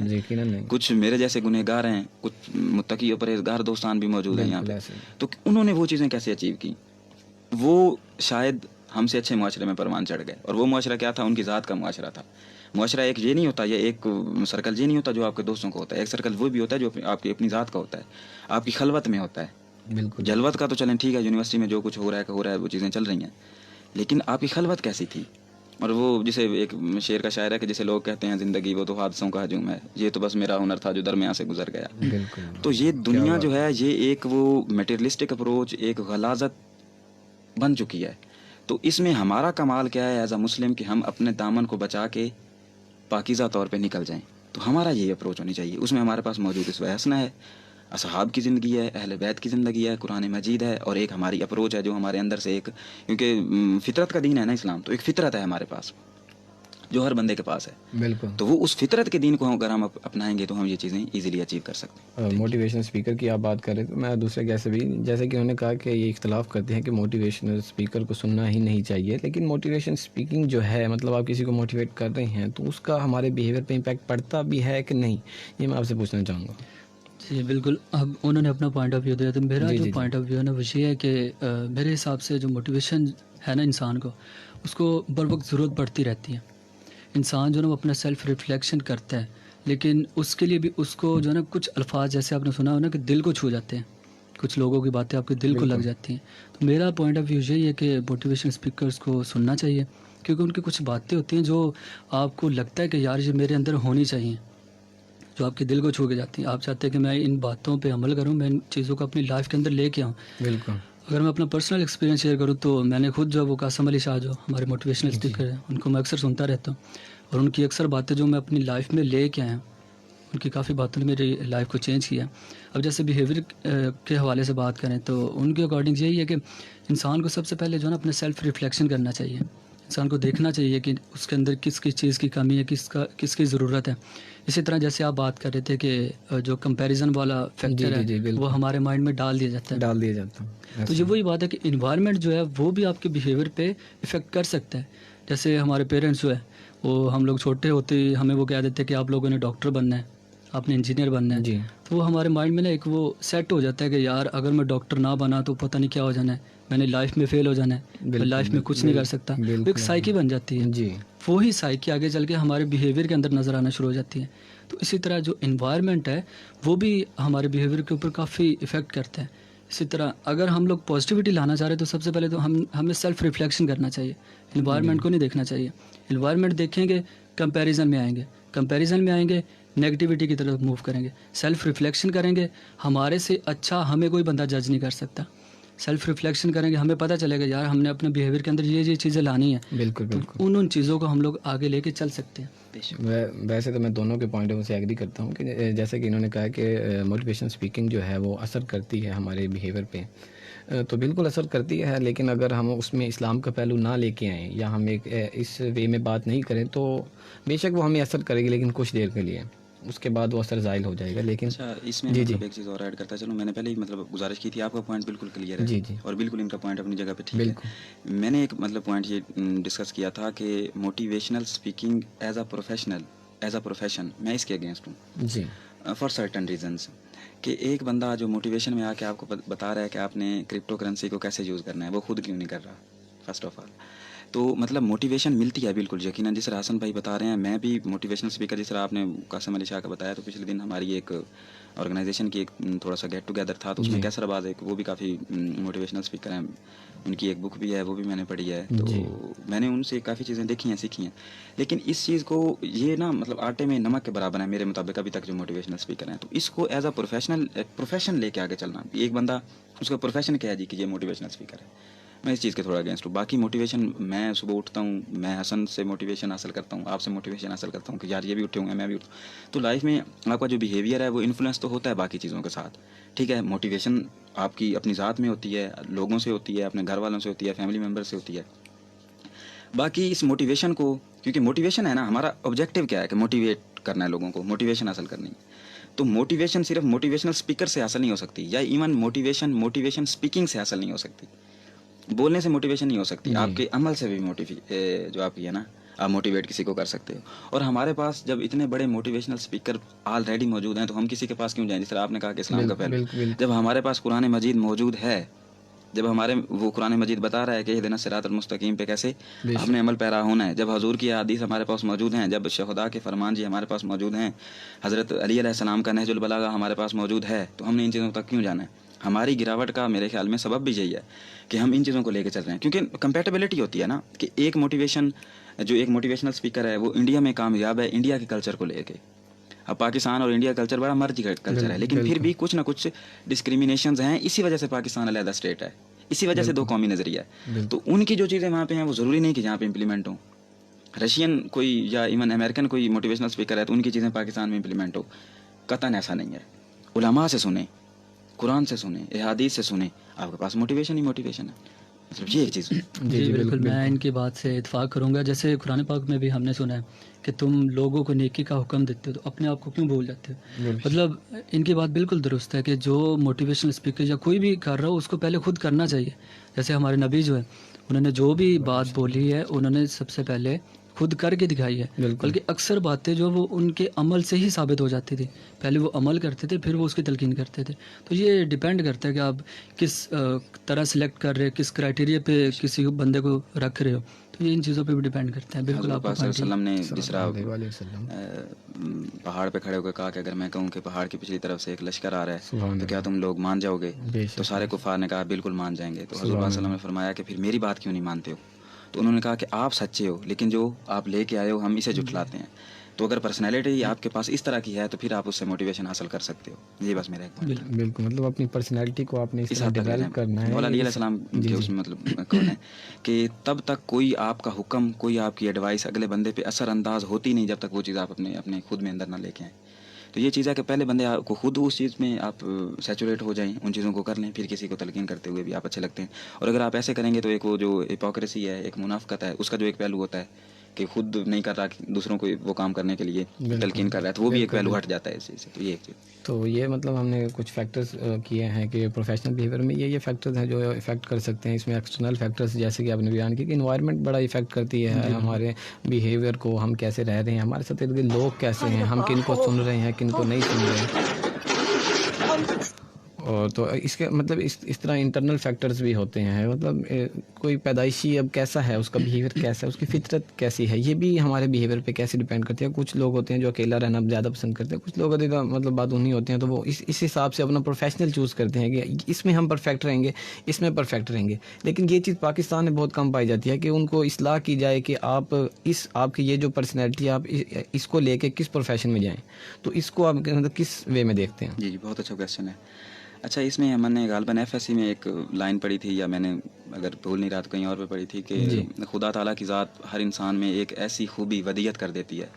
ہیں. کچھ میرے جیسے گنہگار ہیں, کچھ متقی اور پرہیزگار دوستان بھی موجود ہیں یہاں پہ. تو انہوں نے وہ چیزیں کیسے اچیو کی؟ وہ شاید ہم سے اچھے معاشرے میں پروان چڑھ گئے. اور وہ معاشرہ کیا تھا؟ ان کی ذات کا معاشرہ تھا. معاشرہ ایک یہ نہیں ہوتا, یہ ایک سرکل یہ نہیں ہوتا جو آپ کے دوستوں کا ہوتا ہے. ایک سرکل وہ بھی ہوتا ہے جو آپ کی اپنی ذات کا ہوتا ہے, آپ کی خلوت میں ہوتا ہے. بالکل. جلوت کا تو چلیں ٹھیک ہے, یونیورسٹی میں جو کچھ ہو رہا ہے وہ چیزیں چل رہی ہیں, لیکن آپ کی خلوت کیسی تھی؟ اور وہ جسے ایک شعر کا شاعر ہے کہ جسے لوگ کہتے ہیں زندگی وہ تو حادثوں کا ہجوم ہے, یہ تو بس میرا ہنر تھا جو درمیان سے گزر گیا. بالکل. تو یہ دنیا جو ہے یہ ایک وہ میٹیریلسٹک اپروچ, ایک غلاظت بن چکی ہے. تو اس میں ہمارا کمال کیا ہے ایز اے مسلم کہ ہم اپنے دامن کو بچا کے پاکیزہ طور پہ نکل جائیں. تو ہمارا یہی اپروچ ہونی چاہیے. اس میں ہمارے پاس موجود اس وحسن ہے, اصحاب کی زندگی ہے, اہل بیت کی زندگی ہے, قرآن مجید ہے, اور ایک ہماری اپروچ ہے جو ہمارے اندر سے ایک, کیونکہ فطرت کا دین ہے نا اسلام, تو ایک فطرت ہے ہمارے پاس جو ہر بندے کے پاس ہے. بالکل. تو وہ اس فطرت کے دین کو اگر ہم اپنائیں گے تو ہم یہ چیزیں ایزیلی اچیو کر سکتے ہیں. موٹیویشنل اسپیکر کی آپ بات کر رہے تھے, میں دوسرے کیسے بھی, جیسے کہ انہوں نے کہا کہ یہ اختلاف کرتے ہیں کہ موٹیویشنل اسپیکر کو سننا ہی نہیں چاہیے, لیکن موٹیویشن اسپیکنگ جو ہے مطلب آپ کسی کو موٹیویٹ کر رہے ہیں تو اس کا ہمارے بیہیویئر پہ امپیکٹ پڑتا بھی ہے کہ نہیں, یہ میں آپ سے پوچھنا چاہوں گا. جی بالکل. اب انہوں نے اپنا پوائنٹ آف ویو دیا, تو میرا جو پوائنٹ آف ویو ہے نا وہ یہ ہے کہ میرے حساب سے جو موٹیویشن ہے نا انسان کو, اس کو بر وقت ضرورت پڑتی رہتی ہے. انسان جو ہے نا وہ اپنا سیلف ریفلیکشن کرتا ہے, لیکن اس کے لیے بھی اس کو جو ہے نا کچھ الفاظ جیسے آپ نے سنا ہو نا کہ دل کو چھو جاتے ہیں, کچھ لوگوں کی باتیں آپ کے دل کو لگ جاتی ہیں. تو میرا پوائنٹ آف ویو یہی ہے کہ موٹیویشن اسپیکرس کو سننا چاہیے, کیونکہ ان کی کچھ باتیں ہوتی ہیں جو آپ کو لگتا ہے کہ یار یہ میرے اندر ہونی چاہیے, جو آپ کے دل کو چھو کے جاتی ہیں. آپ چاہتے ہیں کہ میں ان باتوں پہ عمل کروں, میں ان چیزوں کو اپنی لائف کے اندر لے کے آؤں. بالکل. اگر میں اپنا پرسنل ایکسپیرینس شیئر کروں تو میں نے خود جو وہ قاسم علی شاہ جو ہمارے موٹیویشنل اسپیکر ہیں ان کو میں اکثر سنتا رہتا ہوں, اور ان کی اکثر باتیں جو میں اپنی لائف میں لے کے آیا ہوں, ان کی کافی باتوں نے میری لائف کو چینج کیا. اب جیسے بیہیویئر کے حوالے سے بات کریں تو ان کے اکارڈنگ یہی ہے کہ انسان کو سب سے پہلے جو ہے نا اپنا سیلف ریفلیکشن کرنا چاہیے. انسان کو دیکھنا چاہیے کہ اس کے اندر کس چیز کی کمی ہے, کس کی ضرورت ہے. اسی طرح جیسے آپ بات کر رہے تھے کہ جو کمپیریزن والا فیکٹر ہے وہ ہمارے مائنڈ میں ڈال دیا جاتا ہے. تو یہ وہی بات ہے کہ انوائرمنٹ جو ہے وہ بھی آپ کے بیہیویئر پہ افیکٹ کر سکتا ہے. جیسے ہمارے پیرنٹس جو ہے وہ ہم لوگ چھوٹے ہوتے ہی ہمیں وہ کہہ دیتے کہ آپ لوگوں نے ڈاکٹر بننا ہے, آپ نے انجینئر بننا ہے. تو وہ ہمارے مائنڈ میں نا ایک وہ سیٹ ہو جاتا ہے کہ یار اگر میں ڈاکٹر نہ بنا تو پتہ نہیں کیا ہو جانا ہے, میں نے لائف میں فیل ہو جانا ہے, میں لائف میں کچھ نہیں کر سکتا. ایک سائیکی بن جاتی ہے. وہی سائیکی آگے چل کے ہمارے بیہیویئر کے اندر نظر آنا شروع ہو جاتی ہے. تو اسی طرح جو انوائرمنٹ ہے وہ بھی ہمارے بیہیویئر کے اوپر کافی افیکٹ کرتا ہے. اسی طرح اگر ہم لوگ پازیٹیوٹی لانا چاہ رہے ہیں تو سب سے پہلے تو ہمیں سیلف ریفلیکشن کرنا چاہیے, انوائرمنٹ کو نہیں دیکھنا چاہیے. انوائرمنٹ دیکھیں گے کمپیریزن میں آئیں گے, نیگیٹیوٹی کی طرف موو کریں گے. سیلف ریفلیکشن کریں گے, ہمارے سے اچھا ہمیں کوئی بندہ جج نہیں کر سکتا. سیلف ریفلیکشن کریں گے, ہمیں پتہ چلے گا یار ہم نے اپنے بیہیویئر کے اندر یہ چیزیں لانی ہیں. بالکل بالکل. ان چیزوں کو ہم لوگ آگے لے کے چل سکتے ہیں. ویسے تو میں دونوں کے پوائنٹوں سے ایگری کرتا ہوں کہ جیسے کہ انہوں نے کہا کہ موٹیویشن اسپیکنگ جو ہے وہ اثر کرتی ہے ہمارے بیہیویئر پہ, تو بالکل اثر کرتی ہے, لیکن اگر ہم اس میں اسلام کا پہلو نہ لے کے آئیں یا ہم ایک اس وے میں بات نہیں کریں تو بے شک وہ ہمیں اثر کرے گی, لیکن کچھ دیر کے لیے, اس کے بعد وہ اثر زائل ہو جائے گا. لیکن اس میں ایک چیز اور ایڈ کرتا چلوں, میں نے پہلے ہی گزارش کی تھی, آپ کا پوائنٹ بالکل کلیئر ہے اور بالکل ان کا پوائنٹ اپنی جگہ پہ ٹھیک ہے. میں نے ایک پوائنٹ یہ ڈسکس کیا تھا کہ motivational speaking as a profession میں اس کے اگینسٹ ہوں فار سرٹن ریزنس. کہ ایک بندہ جو موٹیویشن میں آ کے آپ کو بتا رہا ہے کہ آپ نے کرپٹو کرنسی کو کیسے یوز کرنا ہے, وہ خود کیوں نہیں کر رہا فرسٹ آف آل. تو موٹیویشن ملتی ہے بالکل یقیناً, جس طرح حسن بھائی بتا رہے ہیں. میں بھی موٹیویشنل اسپیکر, جس طرح آپ نے قاسم علی شاہ کا بتایا, تو پچھلے دن ہماری ایک آرگنائزیشن کی ایک تھوڑا سا گیٹ ٹوگیدر تھا، تو اس میں کیسر آباد ایک وہ بھی کافی موٹیویشنل اسپیکر ہیں، ان کی ایک بک بھی ہے، وہ بھی میں نے پڑھی ہے، تو میں نے ان سے کافی چیزیں دیکھی ہیں، سیکھی ہیں. لیکن اس چیز کو یہ نا مطلب آٹے میں نمک کے برابر ہے میرے مطابق ابھی تک جو موٹیویشنل اسپیکر ہیں. تو اس کو ایز اے پروفیشن لے کے آگے چلنا. ایک بندہ اس کا پروفیشن کیا ہے جی کہ یہ موٹیویشنل اسپیکر ہے، میں اس چیز کے تھوڑا اگینسٹ ہوں. باقی موٹیویشن میں صبح اٹھتا ہوں، میں حسن سے موٹیویشن حاصل کرتا ہوں، آپ سے موٹیویشن حاصل کرتا ہوں کہ یار یہ بھی اٹھے ہوئے ہیں، میں بھی اٹھتا ہوں. تو لائف میں آپ کا جو بیہیویئر ہے وہ انفلوئنس تو ہوتا ہے باقی چیزوں کے ساتھ، ٹھیک ہے. موٹیویشن آپ کی اپنی ذات میں ہوتی ہے، لوگوں سے ہوتی ہے، اپنے گھر والوں سے ہوتی ہے، فیملی ممبر سے ہوتی ہے. باقی اس موٹیویشن کو، کیونکہ موٹیویشن ہے نا، ہمارا آبجیکٹیو کیا ہے کہ موٹیویٹ کرنا ہے لوگوں کو، موٹیویشن حاصل کرنی ہے. تو موٹیویشن صرف موٹیویشنل اسپیکر سے حاصل نہیں ہو سکتی، یا ایون موٹیویشن اسپیکنگ سے حاصل نہیں ہو سکتی. بولنے سے موٹیویشن نہیں ہو سکتی، آپ کے عمل سے بھی جو آپ کی ہے نا، آپ موٹیویٹ کسی کو کر سکتے ہو. اور ہمارے پاس جب اتنے بڑے موٹیویشنل اسپیکر آلریڈی موجود ہیں تو ہم کسی کے پاس کیوں جائیں؟ جس طرح آپ نے کہا کہ اسلام کا پہلو، جب ہمارے پاس قرآن مجید موجود ہے، جب وہ قرآن مجید بتا رہا ہے کہ اہدنا الصراط المستقیم پہ کیسے ہم نے عمل پیرا ہونا ہے، جب حضور کی احادیث ہمارے پاس موجود ہیں، جب شہداء کے فرمان جی ہمارے پاس موجود ہیں، حضرت علی علیہ السلام کا نہج البلاغہ ہمارے پاس موجود ہے، تو ہم نے ان چیزوں تک کیوں جانا ہے؟ ہماری گراوٹ کا میرے خیال میں سبب بھی یہی ہے کہ ہم ان چیزوں کو لے کے چل رہے ہیں، کیونکہ کمپیٹیبلٹی ہوتی ہے نا کہ ایک موٹیویشنل اسپیکر ہے وہ انڈیا میں کامیاب ہے انڈیا کے کلچر کو لے کے. اب پاکستان اور انڈیا کا کلچر بڑا مرضی کا کلچر ہے، لیکن پھر بھی کچھ نہ کچھ ڈسکریمنیشنز ہیں. اسی وجہ سے پاکستان علیحدہ اسٹیٹ ہے، اسی وجہ سے دو قومی نظریہ ہے. تو ان کی جو چیزیں وہاں پہ ہیں وہ ضروری نہیں کہ جہاں پہ امپلیمنٹ ہوں. رشین کوئی یا ایون امریکن کوئی موٹیویشنل اسپیکر ہے تو ان کی چیزیں پاکستان میں امپلیمنٹ ہو، قطعاً ایسا نہیں ہے. علماء سے سنیں، قرآن سے سنیں، احادیث سے سنیں، آپ کے پاس موٹیویشن ہی موٹیویشن ہے. مطلب یہ ایک چیز. جی بالکل میں ان کی بات سے اتفاق کروں گا. جیسے قرآن پاک میں بھی ہم نے سنا ہے کہ تم لوگوں کو نیکی کا حکم دیتے ہو تو اپنے آپ کو کیوں بھول جاتے ہو. مطلب ان کی بات بالکل درست ہے کہ جو موٹیویشنل اسپیکر یا کوئی بھی کر رہا ہو اس کو پہلے خود کرنا چاہیے. جیسے ہمارے نبی جو ہے انہوں نے جو بھی بات بولی ہے انہوں نے سب سے پہلے خود کر کے دکھائی ہے، بلکہ اکثر باتیں جو وہ ان کے عمل سے ہی ثابت ہو جاتی تھی. پہلے وہ عمل کرتے تھے پھر وہ اس کی تلقین کرتے تھے. تو یہ ڈیپینڈ کرتا ہے کہ آپ کس طرح سلیکٹ کر رہے، کس کرائٹیریا پہ کسی بندے کو رکھ رہے ہو. تو یہ ان چیزوں پہ بھی ڈیپینڈ کرتا ہے. بالکل آپ صلی اللہ علیہ وسلم نے جس طرح پہاڑ پہ کھڑے ہو کے کہا کہ اگر میں کہوں کہ پہاڑ کی پچھلی طرف سے ایک لشکر آ رہا ہے تو کیا تم لوگ مان جاؤ گے؟ تو سارے کفار نے کہا بالکل مان جائیں گے. تو حضور صلی اللہ علیہ وسلم نے فرمایا کہ پھر میری بات کیوں نہیں مانتے ہو؟ تو انہوں نے کہا کہ آپ سچے ہو لیکن جو آپ لے کے آئے ہو ہم اسے جھٹلاتے ہیں. تو اگر پرسنالٹی آپ کے پاس اس طرح کی ہے تو پھر آپ اس سے موٹیویشن حاصل کر سکتے ہو. یہ بس میرا ایک پوائنٹ ہے. بالکل مطلب اپنی پرسنالٹی کو آپ نے اس طرح ڈیولپ کرنا ہے. مولا علی علیہ السلام کے اس میں مطلب کون ہے کہ تب تک کوئی آپ کا حکم، کوئی آپ کی ایڈوائس اگلے بندے پہ اثر انداز ہوتی نہیں جب تک وہ چیز آپ اپنے خود میں اندر نہ لے کے آئیں. تو یہ چیز ہے کہ پہلے بندے کو خود اس چیز میں آپ سیچوریٹ ہو جائیں، ان چیزوں کو کر لیں، پھر کسی کو تلقین کرتے ہوئے بھی آپ اچھے لگتے ہیں. اور اگر آپ ایسے کریں گے تو ایک وہ جو ہپوکریسی ہے، ایک منافقت ہے، اس کا جو ایک پہلو ہوتا ہے کہ خود نہیں کر رہا دوسروں کو وہ کام کرنے کے لیے تلقین کر رہا ہے، تو وہ بھی ایک پہلو ہٹ جاتا ہے اس چیز سے. تو یہ ایک چیز. تو یہ مطلب ہم نے کچھ فیکٹرز کیے ہیں کہ پروفیشنل بیہیویئر میں یہ فیکٹرز ہیں جو افیکٹ کر سکتے ہیں. اس میں ایکسٹرنل فیکٹرز جیسے کہ آپ نے بیان کی کہ انوائرمنٹ بڑا افیکٹ کرتی ہے ہمارے بیہیویئر کو، ہم کیسے رہ رہے ہیں، ہمارے ساتھ ارد گرد لوگ کیسے ہیں، ہم کن کو سن رہے ہیں، کن کو نہیں سن رہے ہیں. اور تو اس کے مطلب اس طرح انٹرنل فیکٹرز بھی ہوتے ہیں. مطلب کوئی پیدائشی اب کیسا ہے، اس کا بیہیویئر کیسا ہے، اس کی فطرت کیسی ہے، یہ بھی ہمارے بیہیویئر پہ کیسے ڈیپینڈ کرتی ہے. کچھ لوگ ہوتے ہیں جو اکیلا رہنا زیادہ پسند کرتے ہیں، کچھ لوگ ہوتے ہیں مطلب بادونی ہوتے ہیں تو وہ اس حساب سے اپنا پروفیشنل چوز کرتے ہیں کہ اس میں ہم پرفیکٹ رہیں گے، اس میں پرفیکٹ رہیں گے. لیکن یہ چیز پاکستان میں بہت کم پائی جاتی ہے کہ ان کو اصلاح کی جائے کہ آپ کی یہ جو پرسنالٹی آپ اس کو لے کے کس پروفیشن میں جائیں. تو اس کو آپ کس وے میں دیکھتے ہیں؟ جی بہت اچھا کویشچن ہے. اچھا اس میں ہم نے غالباً FSC میں ایک لائن پڑھی تھی، یا میں نے اگر بھول نہیں رہا تو کہیں اور پہ پڑھی تھی کہ خدا تعالیٰ کی ذات ہر انسان میں ایک ایسی خوبی ودیت کر دیتی ہے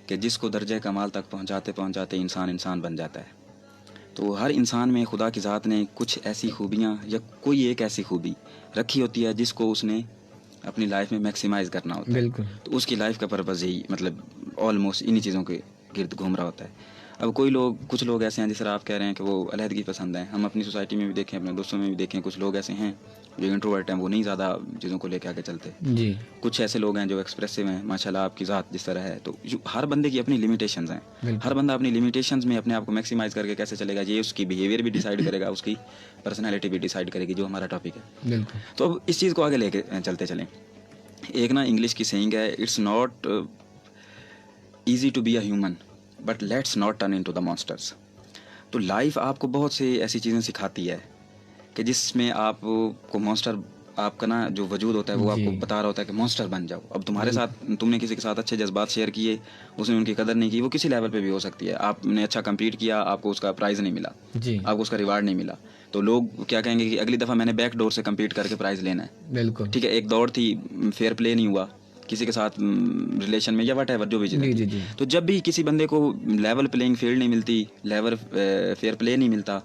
کہ جس کو درجہ کمال تک پہنچاتے انسان بن جاتا ہے. تو ہر انسان میں خدا کی ذات نے کچھ ایسی خوبیاں یا کوئی ایک ایسی خوبی رکھی ہوتی ہے جس کو اس نے اپنی لائف میں میکسیمائز کرنا ہوتا ہے. بالکل. تو اس کی لائف کا پرپز یہی مطلب آلموسٹ انہی چیزوں کے گرد گھوم رہا ہوتا ہے. اب کچھ لوگ ایسے ہیں جس طرح آپ کہہ رہے ہیں کہ وہ علیحدگی پسند ہیں. ہم اپنی سوسائٹی میں بھی دیکھیں، اپنے دوستوں میں بھی دیکھیں، کچھ لوگ ایسے ہیں جو انٹروورٹ ہیں، وہ نہیں زیادہ چیزوں کو لے کے آگے چلتے. جی. کچھ ایسے لوگ ہیں جو ایکسپریسو ہیں، ماشاءاللہ آپ کی ذات جس طرح ہے. تو ہر بندے کی اپنی لمیٹیشنز ہیں. ہر بندہ اپنی لمیٹیشنز میں اپنے آپ کو میکسیمائز کر کے کیسے چلے گا، یہ اس کی بیہیویئر بھی ڈیسائیڈ کرے گا، اس کی پرسنالٹی بھی ڈیسائیڈ کرے گی، جو ہمارا ٹاپک ہے. بالکل. تو اب اس چیز کو آگے لے کے چلتے چلیں. ایک نا انگلش کی سینگ ہے، it's not easy to be a human but let's not turn into the monsters. تو لائف آپ کو بہت سی ایسی چیزیں سکھاتی ہے کہ جس میں آپ کو مونسٹر آپ کا نا جو وجود ہوتا ہے وہ آپ کو بتا رہا ہوتا ہے کہ مونسٹر بن جاؤ. اب تمہارے ساتھ تم نے کسی کے ساتھ اچھے جذبات شیئر کیے, اس نے ان کی قدر نہیں کی, وہ کسی لیول پہ بھی ہو سکتی ہے. آپ نے اچھا کمپیٹ کیا, آپ کو اس کا پرائز نہیں ملا, آپ کو اس کا ریوارڈ نہیں ملا, تو لوگ کیا کہیں گے کہ اگلی دفعہ میں نے بیک ڈور سے کمپیٹ کر کے پرائز لینا ہے. بالکل ٹھیک ہے, ایک دوڑ تھی, فیئر پلے نہیں ہوا کسی کے ساتھ ریلیشن میں یا وٹ ایور جو بھی چیز, تو جب بھی کسی بندے کو لیول پلینگ فیلڈ نہیں ملتی, لیول فیئر پلے نہیں ملتا,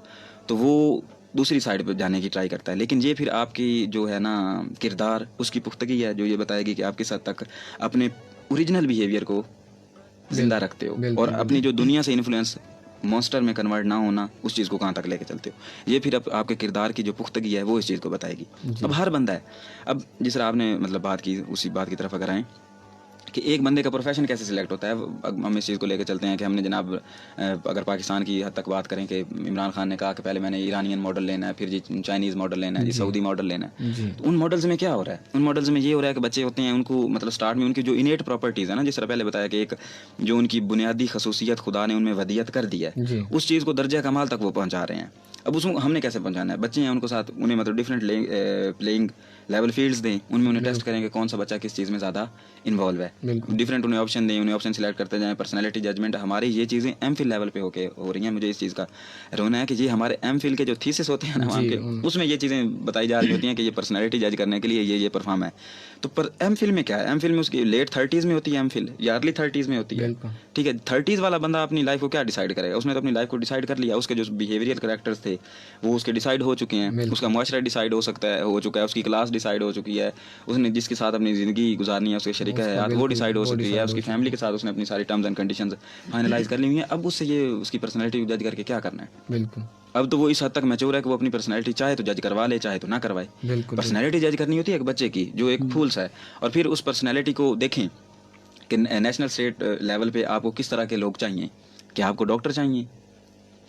تو وہ دوسری سائڈ پہ جانے کی ٹرائی کرتا ہے. لیکن یہ پھر آپ کی جو ہے نا کردار, اس کی پختگی ہے جو یہ بتائے گی کہ آپ کس حد تک اپنے اوریجنل بیہیویئر کو زندہ رکھتے ہو, اور اپنی جو دنیا سے انفلوئنس مونسٹر میں کنورٹ نہ ہونا, اس چیز کو کہاں تک لے کے چلتے ہو. یہ پھر اب آپ کے کردار کی جو پختگی ہے وہ اس چیز کو بتائے گی. اب ہر بندہ ہے, اب جس طرح آپ نے مطلب بات کی, اسی بات کی طرف اگر آئیں کہ ایک بندے کا پروفیشن کیسے سلیکٹ ہوتا ہے. ہم اس چیز کو لے کے چلتے ہیں کہ ہم نے جناب اگر پاکستان کی حد تک بات کریں کہ عمران خان نے کہا کہ پہلے میں نے ایرانین ماڈل لینا ہے, پھر جی چائنیز ماڈل لینا ہے, جی سعودی ماڈل لینا ہے. تو ان ماڈلز میں کیا ہو رہا ہے, ان ماڈلز میں یہ ہو رہا ہے کہ بچے ہوتے ہیں, ان کو مطلب سٹارٹ میں ان کی جو انیٹ پراپرٹیز ہے نا, جس طرح پہلے بتایا کہ ایک جو ان کی بنیادی خصوصیت خدا نے ان میں ودیت کر دی ہے, اس چیز کو درجہ کمال تک وہ پہنچا رہے ہیں. اب اس ہم نے کیسے پہنچانا ہے, بچے ہیں ان کو ساتھ انہیں مطلب ڈفرینٹ پلینگ لیول فیلڈز دیں, ان میں انہیں ٹیسٹ کریں کہ کون سا بچہ کس چیز میں زیادہ انوالو ہے, ڈفرینٹ انہیں آپشن دیں, انہیں آپشن سلیکٹ کرتے جائیں. پرسنالٹی ججمنٹ ہماری یہ چیزیں ایم فل لیول پہ ہو رہی ہیں. مجھے اس چیز کا رونا ہے کہ یہ ہمارے ایم فل کے جو تھیسس ہوتے ہیں نا وہاں کے, اس میں یہ چیزیں بتائی جا رہی ہوتی ہیں کہ یہ پرسنالٹی جج کرنے کے لیے یہ پرفارم ہے. تو پر ایم فل میں کیا ہے, ایم فل میں اس کی لیٹ 30s میں ہوتی ہے ایم فل, یا ارلی 30s میں ہوتی ہے. ٹھیک ہے, 30s والا بندہ اپنی لائف کو کیا ڈیسائیڈ کرے گا, اس نے تو اپنی لائف کو ڈیسائیڈ کر لیا, اس کے جو بیہیویئر کریکٹرز تھے وہ اس کے ڈیسائیڈ ہو چکے ہیں, اس کا معاشرہ ڈیسائیڈ ہو چکا ہے, اس کی کلاس ڈیسائیڈ ہو چکی ہے, اس نے جس کے ساتھ اپنی زندگی گزارنی ہے, اس کے شریک حیات وہ ڈیسائیڈ ہو سکتی ہے, اس کی فیملی کے ساتھ اس نے اپنی ساری ٹرمز اینڈ کنڈیشنز فائنلائز کر لی ہوئی ہیں. اب اس سے یہ اس کی پرسنالٹی جج کر کے کیا کرنا ہے. بالکل, اب تو وہ اس حد تک میچور ہے کہ وہ اپنی پرسنالٹی چاہے تو جج کروا لے, چاہے تو نہ کروائے. پرسنالٹی جج کرنی ہوتی ہے ایک بچے کی جو ایک پھول سا ہے, اور پھر اس پرسنالٹی کو دیکھیں کہ نیشنل اسٹیٹ لیول پہ آپ کو کس طرح کے لوگ چاہیے. کیا آپ کو ڈاکٹر چاہیے,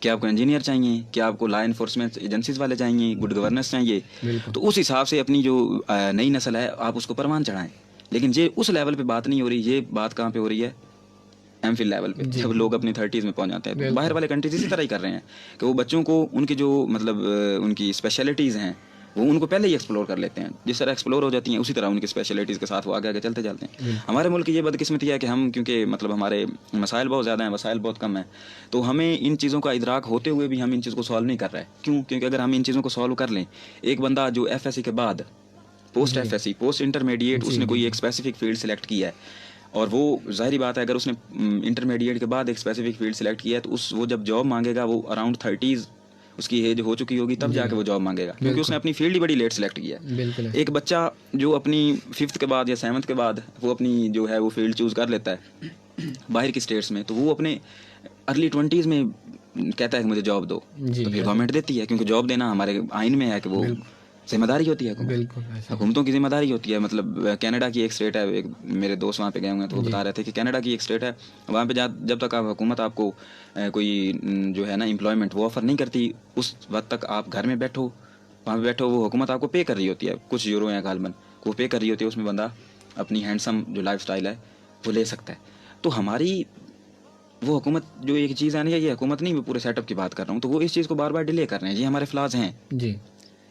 کیا آپ کو انجینئر چاہیے, کیا آپ کو لا انفورسمنٹ ایجنسیز والے چاہیے, گڈ گورننس چاہیے. تو اس حساب سے اپنی جو نئی نسل ہے آپ اس کو پروان چڑھائیں. لیکن یہ اس لیول پہ بات نہیں ہو رہی, یہ بات کہاں پہ ہو رہی ہے, ایم فل لیول پہ, جب لوگ اپنی 30s میں پہنچ جاتے ہیں. تو باہر والے کنٹریز اسی طرح ہی کر رہے ہیں کہ وہ بچوں کو ان کی جو مطلب ان کی اسپیشلٹیز ہیں وہ ان کو پہلے ہی ایکسپلور کر لیتے ہیں. جس طرح ایکسپلور ہو جاتی ہیں اسی طرح ان کی اسپیشلٹیز کے ساتھ وہ آگے چلتے جاتے ہیں. ہمارے ملک کی یہ بدقسمتی ہے کہ ہم کیونکہ مطلب ہمارے مسائل بہت زیادہ ہیں, وسائل بہت کم ہیں, تو ہمیں ان چیزوں کا ادراک ہوتے ہوئے بھی ہم ان چیزوں کو سالو نہیں کر رہے. کیوں؟ کیونکہ اگر ہم ان چیزوں کو سالو کر لیں, ایک بندہ جو ایف ایس سی کے بعد post F S C post intermediate اس نے کوئی ایک اسپیسیفک فیلڈ سلیکٹ کیا ہے, اور وہ ظاہری بات ہے اگر اس نے انٹرمیڈیٹ کے بعد ایک اسپیسیفک فیلڈ سلیکٹ کیا ہے تو وہ جب جاب مانگے گا وہ اراؤنڈ 30s اس کی ایج ہو چکی ہوگی, تب جا کے وہ جاب مانگے گا, کیونکہ اس نے اپنی فیلڈ ہی بڑی لیٹ سلیکٹ کیا ہے. ایک بچہ جو اپنی 5th کے بعد یا 7th کے بعد وہ اپنی جو ہے وہ فیلڈ چوز کر لیتا ہے باہر کی اسٹیٹس میں, تو وہ اپنے ارلی 20s میں کہتا ہے کہ مجھے جاب دو, تو پھر گورنمنٹ دیتی ہے, کیونکہ جاب دینا ہمارے آئین میں ہے کہ وہ ذمہ داری ہوتی ہے. حکومتوں کی ذمہ داری ہوتی ہے. مطلب کینیڈا کی ایک اسٹیٹ ہے, میرے دوست وہاں پہ گئے ہوئے ہیں تو وہ بتا رہے تھے کہ کینیڈا کی ایک اسٹیٹ ہے, وہاں پہ جب تک آپ حکومت آپ کو کوئی جو ہے نا امپلائمنٹ وہ آفر نہیں کرتی, اس وقت تک آپ گھر میں بیٹھو, وہاں پہ بیٹھو, وہ حکومت آپ کو پے کر رہی ہوتی ہے, کچھ یورو یا غالباً وہ پے کر رہی ہوتی ہے, اس میں بندہ اپنی ہینڈسم جو لائف اسٹائل ہے وہ لے سکتا ہے. تو ہماری وہ حکومت جو ایک چیز ہے نا, یہ حکومت نہیں, میں پورے سیٹ اپ کی بات کر رہا ہوں, تو وہ اس چیز کو بار بار ڈیلے کر رہے ہیں. یہ ہمارے فلاز ہیں جی,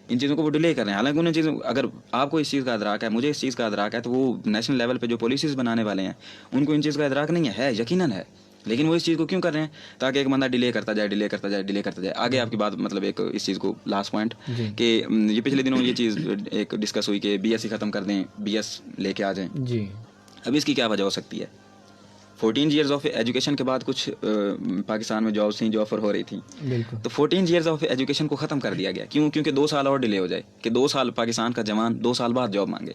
ان چیزوں کو وہ ڈیلے کر رہے ہیں. حالانکہ انہیں چیزوں اگر آپ کو اس چیز کا ادراک ہے, مجھے اس چیز کا ادراک ہے, تو وہ نیشنل لیول پہ جو پالیسیز بنانے والے ہیں ان کو ان چیز کا ادراک نہیں ہے, یقیناً ہے, لیکن وہ اس چیز کو کیوں کر رہے ہیں, تاکہ ایک بندہ ڈیلے کرتا جائے. آگے آپ کی بات مطلب ایک اس چیز کو لاسٹ پوائنٹ کہ یہ پچھلے دنوں یہ چیز ایک ڈسکس ہوئی کہ BSc ختم کر دیں, BS لے کے آ جائیں جی. اب اس کی کیا وجہ ہو سکتی ہے؟ 14 ایئرز آف ایجوکیشن کے بعد کچھ پاکستان میں جابس تھیں جو آفر ہو رہی تھیں, تو 14 ایئرز آف ایجوکیشن کو ختم کر دیا گیا. کیوں؟ کیونکہ 2 سال اور ڈیلے ہو جائے, کہ 2 سال پاکستان کا جوان 2 سال بعد جاب مانگے.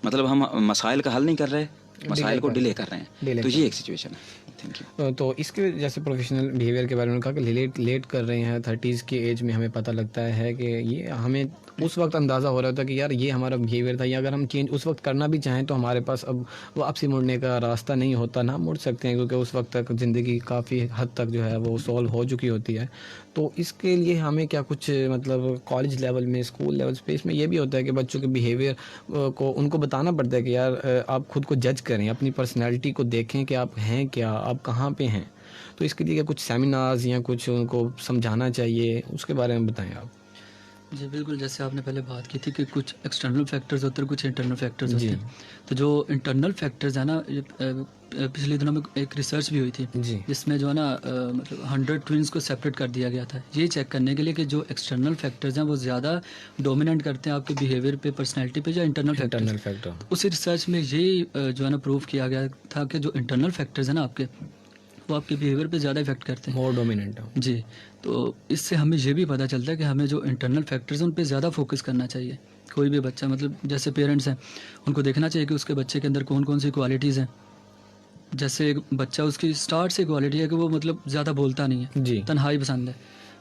مطلب ہم مسائل کا حل نہیں کر رہے, مسائل کو ڈیلے کر رہے ہیں. تو یہ ایک سچویشن ہے. Thank you. تو اس کے جیسے پروفیشنل بیہیویئر کے بارے میں کہا کہ لیٹ کر رہے ہیں, 30s کی ایج میں ہمیں پتہ لگتا ہے کہ یہ ہمیں اس وقت اندازہ ہو رہا ہوتا ہے کہ یار یہ ہمارا بیہیویئر تھا, یا اگر ہم چینج اس وقت کرنا بھی چاہیں تو ہمارے پاس اب واپسی مڑنے کا راستہ نہیں ہوتا, نہ مڑ سکتے ہیں, کیونکہ اس وقت تک زندگی کافی حد تک جو ہے وہ سولو ہو چکی ہوتی ہے. تو اس کے لیے ہمیں کیا کچھ مطلب کالج لیول میں, اسکول لیول پہ اس میں یہ بھی ہوتا ہے کہ بچوں کے بیہیویئر کو ان کو بتانا پڑتا ہے کہ یار آپ خود کو جج کریں, اپنی پرسنالٹی کو دیکھیں کہ آپ ہیں کیا, آپ کہاں پہ ہیں. تو اس کے لیے کچھ سیمینارز یا کچھ ان کو سمجھانا چاہیے، اس کے بارے میں بتائیں آپ. جی بالکل، جیسے آپ نے پہلے بات کی تھی کہ کچھ ایکسٹرنل فیکٹرز ہوتے ہیں، کچھ انٹرنل فیکٹرز ہوتے ہیں. تو جو انٹرنل فیکٹرز ہیں نا، پچھلے دنوں میں ایک ریسرچ بھی ہوئی تھی جی جس میں جو ہے نا مطلب 100 ٹوئنس کو سیپریٹ کر دیا گیا تھا، یہ چیک کرنے کے لیے کہ جو ایکسٹرنل فیکٹرز ہیں وہ زیادہ ڈومیننٹ کرتے ہیں آپ کے بیہیویئر پہ، پرسنالٹی پہ، یا انٹرنل فیکٹر. اس ریسرچ میں یہی جو ہے نا پروف کیا گیا تھا کہ جو انٹرنل فیکٹرز ہیں نا آپ کے، وہ آپ کے بیہیویئر پہ زیادہ افیکٹ کرتے ہیں، مور ڈومیننٹ. جی. تو اس سے ہمیں یہ بھی پتہ چلتا ہے کہ ہمیں جو انٹرنل فیکٹرز ہیں ان پہ زیادہ فوکس کرنا چاہیے. کوئی بھی بچہ مطلب جیسے پیرنٹس ہیں ان کو دیکھنا چاہیے کہ اس کے بچے کے اندر کون کون سی کوالٹیز ہیں. جیسے ایک بچہ اس کی اسٹارٹ سے کوالٹی ہے کہ وہ مطلب زیادہ بولتا نہیں ہے، جی تنہائی پسند ہے،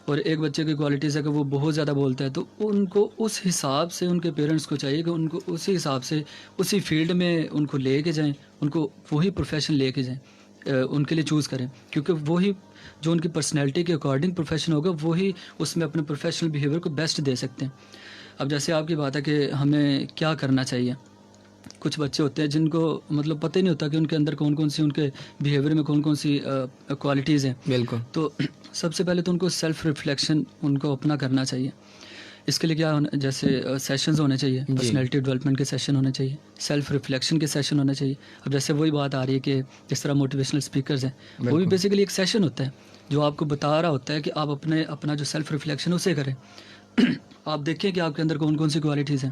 اور ایک بچے کی کوالٹیز ہے کہ وہ بہت زیادہ بولتا ہے. تو ان کو اس حساب سے ان کے پیرنٹس کو چاہیے کہ ان کو اسی حساب سے اسی فیلڈ میں ان کو لے کے جائیں، ان کو وہی پروفیشن لے کے جائیں، ان کے لیے چوز کریں، کیونکہ وہی جو ان کی پرسنالٹی کے اکارڈنگ پروفیشن ہوگا وہی اس میں اپنے پروفیشنل بیہیویئر کو بیسٹ دے سکتے ہیں. اب جیسے آپ کی بات ہے کہ ہمیں کیا کرنا چاہیے، کچھ بچے ہوتے ہیں جن کو مطلب پتہ ہی نہیں ہوتا کہ ان کے اندر کون کون سی، ان کے بیہیویئر میں کون کون سی کوالٹیز ہیں. بالکل. تو سب سے پہلے تو ان کو سیلف ریفلیکشن ان کو اپنا کرنا چاہیے. اس کے لیے کیا جیسے سیشنز ہونے چاہیے، پرسنالٹی ڈیولپمنٹ کے سیشن ہونے چاہیے، سیلف ریفلیکشن کے سیشن ہونے چاہیے. اب جیسے وہی بات آ رہی ہے کہ جس طرح موٹیویشنل اسپیکرز ہیں، وہ بھی بیسیکلی ایک سیشن ہوتا ہے جو آپ کو بتا رہا ہوتا ہے کہ آپ اپنا جو سیلف ریفلیکشن اسے کریں. آپ دیکھیں کہ آپ کے اندر کون کون سی کوالٹیز ہیں.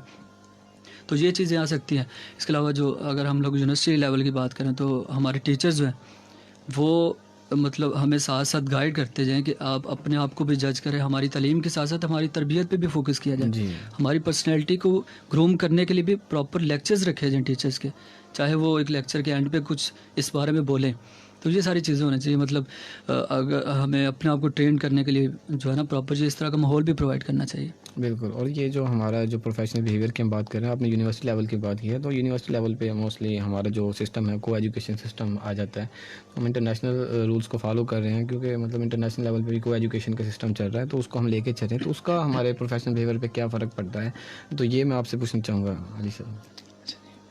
تو یہ چیزیں آ سکتی ہیں. اس کے علاوہ جو اگر ہم لوگ یونیورسٹی لیول کی بات کریں تو ہمارے ٹیچرز جو ہیں وہ مطلب ہمیں ساتھ ساتھ گائیڈ کرتے جائیں کہ آپ اپنے آپ کو بھی جج کریں، ہماری تعلیم کے ساتھ ساتھ ہماری تربیت پہ بھی فوکس کیا جائے. جی ہماری پرسنالٹی کو گروم کرنے کے لیے بھی پراپر لیکچرز رکھے جائیں ٹیچرز کے، چاہے وہ ایک لیکچر کے اینڈ پہ کچھ اس بارے میں بولیں. تو یہ ساری چیزیں ہونا چاہیے. مطلب اگر ہمیں اپنے آپ کو ٹرین کرنے کے لیے جو ہے نا پراپر اس طرح کا ماحول بھی پرووائڈ کرنا چاہیے. بالکل. اور یہ جو ہمارا جو پروفیشنل بیہیویئر کی ہم بات کر رہے ہیں، آپ نے یونیورسٹی لیول کی بات کی ہے، تو یونیورسٹی لیول پہ موسٹلی ہمارا جو سسٹم ہے کو ایجوکیشن سسٹم آ جاتا ہے. ہم انٹرنیشنل رولس کو فالو کر رہے ہیں کیونکہ مطلب انٹرنیشنل لیول پہ بھی کو ایجوکیشن کا سسٹم چل رہا ہے، تو اس کو ہم لے کے چلیں تو اس کا ہمارے پروفیشنل بیہیویئر پہ کیا فرق پڑتا ہے. تو یہ میں آپ سے پوچھنا چاہوں گا علی صاحب.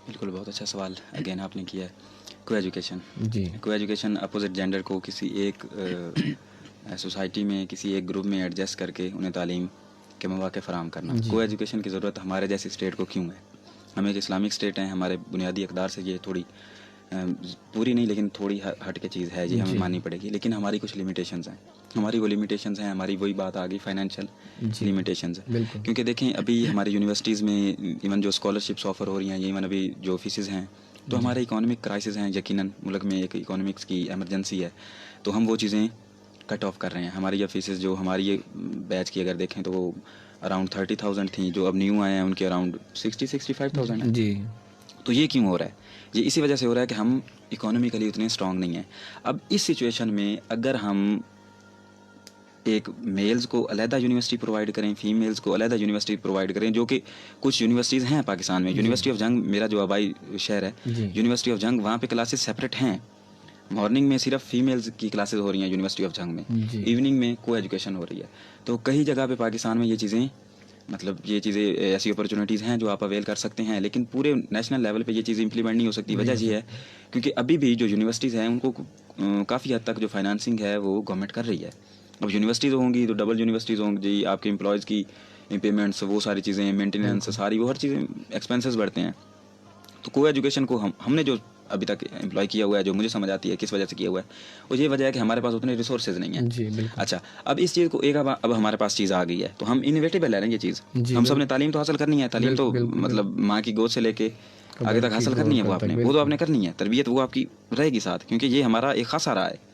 بالکل، بہت اچھا سوال اگین آپ نے کیا ہے. کو ایجوکیشن، جی کو ایجوکیشن اپوزٹ جینڈر کو کسی ایک سوسائٹی میں کسی ایک گروپ میں ایڈجسٹ کر کے انہیں تعلیم کے مواقع فراہم کرنا. کو ایجوکیشن کی ضرورت ہمارے جیسی اسٹیٹ کو کیوں ہے؟ ہم ایک اسلامک اسٹیٹ ہیں، ہمارے بنیادی اقدار سے یہ تھوڑی پوری نہیں لیکن تھوڑی ہٹ کے چیز ہے، یہ ہمیں ماننی پڑے گی. لیکن ہماری کچھ لمیٹیشنز ہیں، ہماری وہ لمیٹیشنز ہیں، ہماری وہی بات آ گئی فائنینشیل لمیٹیشنز. کیونکہ دیکھیں ابھی ہماری یونیورسٹیز میں ایون جو اسکالرشپس آفر ہو رہی ہیں، ایون ابھی جو فیسز ہیں، تو ہمارے اکانومک کرائسس ہیں. یقیناً ملک میں ایک اکانومکس کی ایمرجنسی ہے، تو ہم وہ چیزیں کٹ آف کر رہے ہیں. ہماری یہ فیسز جو ہماری یہ بیچ کی اگر دیکھیں تو وہ اراؤنڈ 30,000 تھیں، جو اب نیو آئے ہیں ان کے اراؤنڈ 65,000 ہیں. جی. تو یہ کیوں ہو رہا ہے؟ یہ اسی وجہ سے ہو رہا ہے کہ ہم اکانومیکلی اتنے اسٹرانگ نہیں ہیں. اب اس سچویشن میں اگر ہم ایک میلز کو علیحدہ یونیورسٹی پرووائڈ کریں، فیمیلز کو علیحدہ یونیورسٹی پرووائڈ کریں، جو کہ کچھ یونیورسٹیز ہیں پاکستان میں. یونیورسٹی آف جنگ میرا جو آبائی شہر ہے، یونیورسٹی آف جنگ، وہاں پہ کلاسز سیپریٹ ہیں. مارننگ میں صرف فیمیلز کی کلاسز ہو رہی ہیں یونیورسٹی آف جنگ میں، ایوننگ میں کو ایجوکیشن ہو رہی ہے. تو کئی جگہ پہ پاکستان میں یہ چیزیں ایسی اپرچونیٹیز ہیں جو آپ اویل کر سکتے ہیں، لیکن پورے نیشنل لیول پہ یہ چیزیں امپلیمنٹ نہیں ہو سکتی. وجہ یہ ہے کیونکہ ابھی بھی جو یونیورسٹیز ہیں ان کو کافی حد تک جو فائنانسنگ ہے وہ گورنمنٹ کر رہی ہے. اب یونیورسٹیز ہوں گی تو ڈبل یونیورسٹیز ہوں گی، آپ کے امپلائیز کی پیمنٹس، وہ ساری چیزیں، مینٹیننس، ساری وہ ہر چیزیں ایکسپینسز بڑھتے ہیں. تو کو ایجوکیشن کو ہم نے جو ابھی تک امپلائی کیا ہوا ہے، جو مجھے سمجھ آتی ہے کس وجہ سے کیا ہوا ہے، وہ یہ وجہ ہے کہ ہمارے پاس اتنے ریسورسز نہیں ہیں. جی بالکل. اچھا، اب اس چیز کو اب ہمارے پاس چیز آ گئی ہے تو ہم انویٹیبل ہے نا یہ چیز. ہم سب نے تعلیم تو حاصل کرنی ہے، تعلیم تو مطلب ماں کی گود سے لے کے آگے تک حاصل کرنی ہے، وہ تو آپ نے کرنی ہے. تربیت وہ آپ کی رہے گی ساتھ، کیونکہ یہ ہمارا ایک خاصا رہا ہے.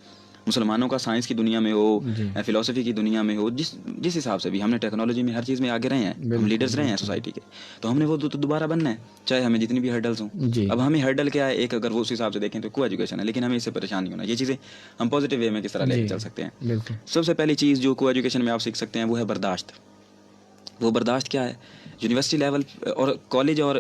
مسلمانوں کا سائنس کی دنیا میں ہو، فلسفی کی دنیا میں ہو، جس حساب سے بھی ہم نے ٹیکنالوجی میں ہر چیز میں آگے رہے ہیں، ہم لیڈرز رہے ہیں سوسائٹی کے، تو ہم نے وہ تو دوبارہ بننا ہے، چاہے ہمیں جتنی بھی ہرڈلز ہوں. اب ہمیں ہرڈل کیا ہے ایک، اگر وہ اس حساب سے دیکھیں تو کو ایجوکیشن ہے، لیکن ہمیں اس سے پریشان نہیں ہونا. یہ چیزیں ہم پازیٹیو وے میں کس طرح لے کے چل سکتے ہیں. سب سے پہلی چیز جو کو ایجوکیشن میں آپ سیکھ سکتے ہیں وہ ہے برداشت. وہ برداشت کیا ہے؟ یونیورسٹی لیول اور کالج، اور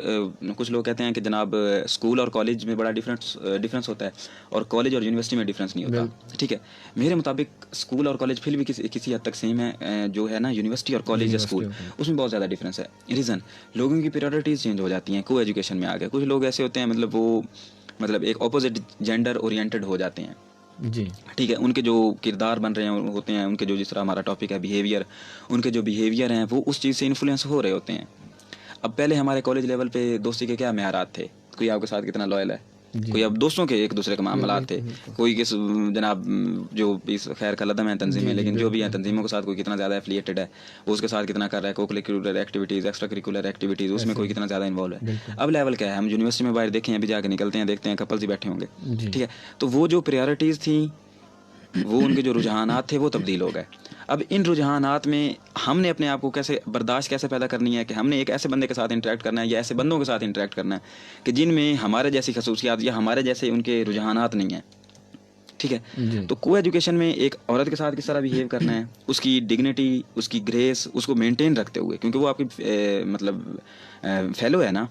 کچھ لوگ کہتے ہیں کہ جناب اسکول اور کالج میں بڑا ڈفرینس ہوتا ہے، اور کالج اور یونیورسٹی میں ڈفرینس نہیں ہوتا. ٹھیک ہے، میرے مطابق اسکول اور کالج پھر بھی کسی حد تک سیم ہے. جو ہے نا یونیورسٹی اور کالج یا اسکول، اس میں بہت زیادہ ڈفرینس ہے. ریزن، لوگوں کی پریورٹیز چینج ہو جاتی ہیں کو ایجوکیشن میں آ کے. کچھ لوگ ایسے ہوتے ہیں مطلب وہ ایک اپوزٹ جینڈر اورینٹڈ ہو جاتے ہیں. جی ٹھیک ہے. ان کے جو کردار بن رہے ہیں ہوتے ہیں، ان کے جو جس طرح ہمارا ٹاپک ہے بیہیویئر، ان کے جو بیہیویئر ہیں وہ اس چیز سے انفلوئنس ہو رہے ہوتے ہیں. اب پہلے ہمارے کالج لیول پہ دوستی کے کیا معیارات تھے، کوئی آپ کے ساتھ کتنا لوئل ہے، کوئی اب دوستوں کے ایک دوسرے کے معاملات تھے، کوئی کس جناب جو اس خیر کا لدم ہے تنظیمیں، لیکن جو بھی ہیں تنظیموں کے ساتھ کوئی کتنا زیادہ ایفلیٹڈ ہے، وہ اس کے ساتھ کتنا کر رہا ہے، co curricular activities, extra curricular activities, اس میں کوئی کتنا زیادہ انوالو ہے. اب لیول کیا ہے، ہم یونیورسٹی میں باہر دیکھیں، ابھی جا کے نکلتے ہیں دیکھتے ہیں کپلز ہی بیٹھے ہوں گے. ٹھیک ہے، تو وہ جو پریارٹیز تھیں، وہ ان کے جو رجحانات تھے وہ تبدیل ہو گئے. اب ان رجحانات میں ہم نے اپنے آپ کو کیسے برداشت کیسے پیدا کرنی ہے کہ ہم نے ایک ایسے بندے کے ساتھ انٹریکٹ کرنا ہے یا ایسے بندوں کے ساتھ انٹریکٹ کرنا ہے کہ جن میں ہمارے جیسی خصوصیات یا ہمارے جیسے ان کے رجحانات نہیں ہیں. ٹھیک ہے، تو کو ایجوکیشن میں ایک عورت کے ساتھ کس طرح بیہیو کرنا ہے، اس کی ڈگنیٹی، اس کی گریس، اس کو مینٹین رکھتے ہوئے، کیونکہ وہ آپ کی مطلب فیلو ہے نا،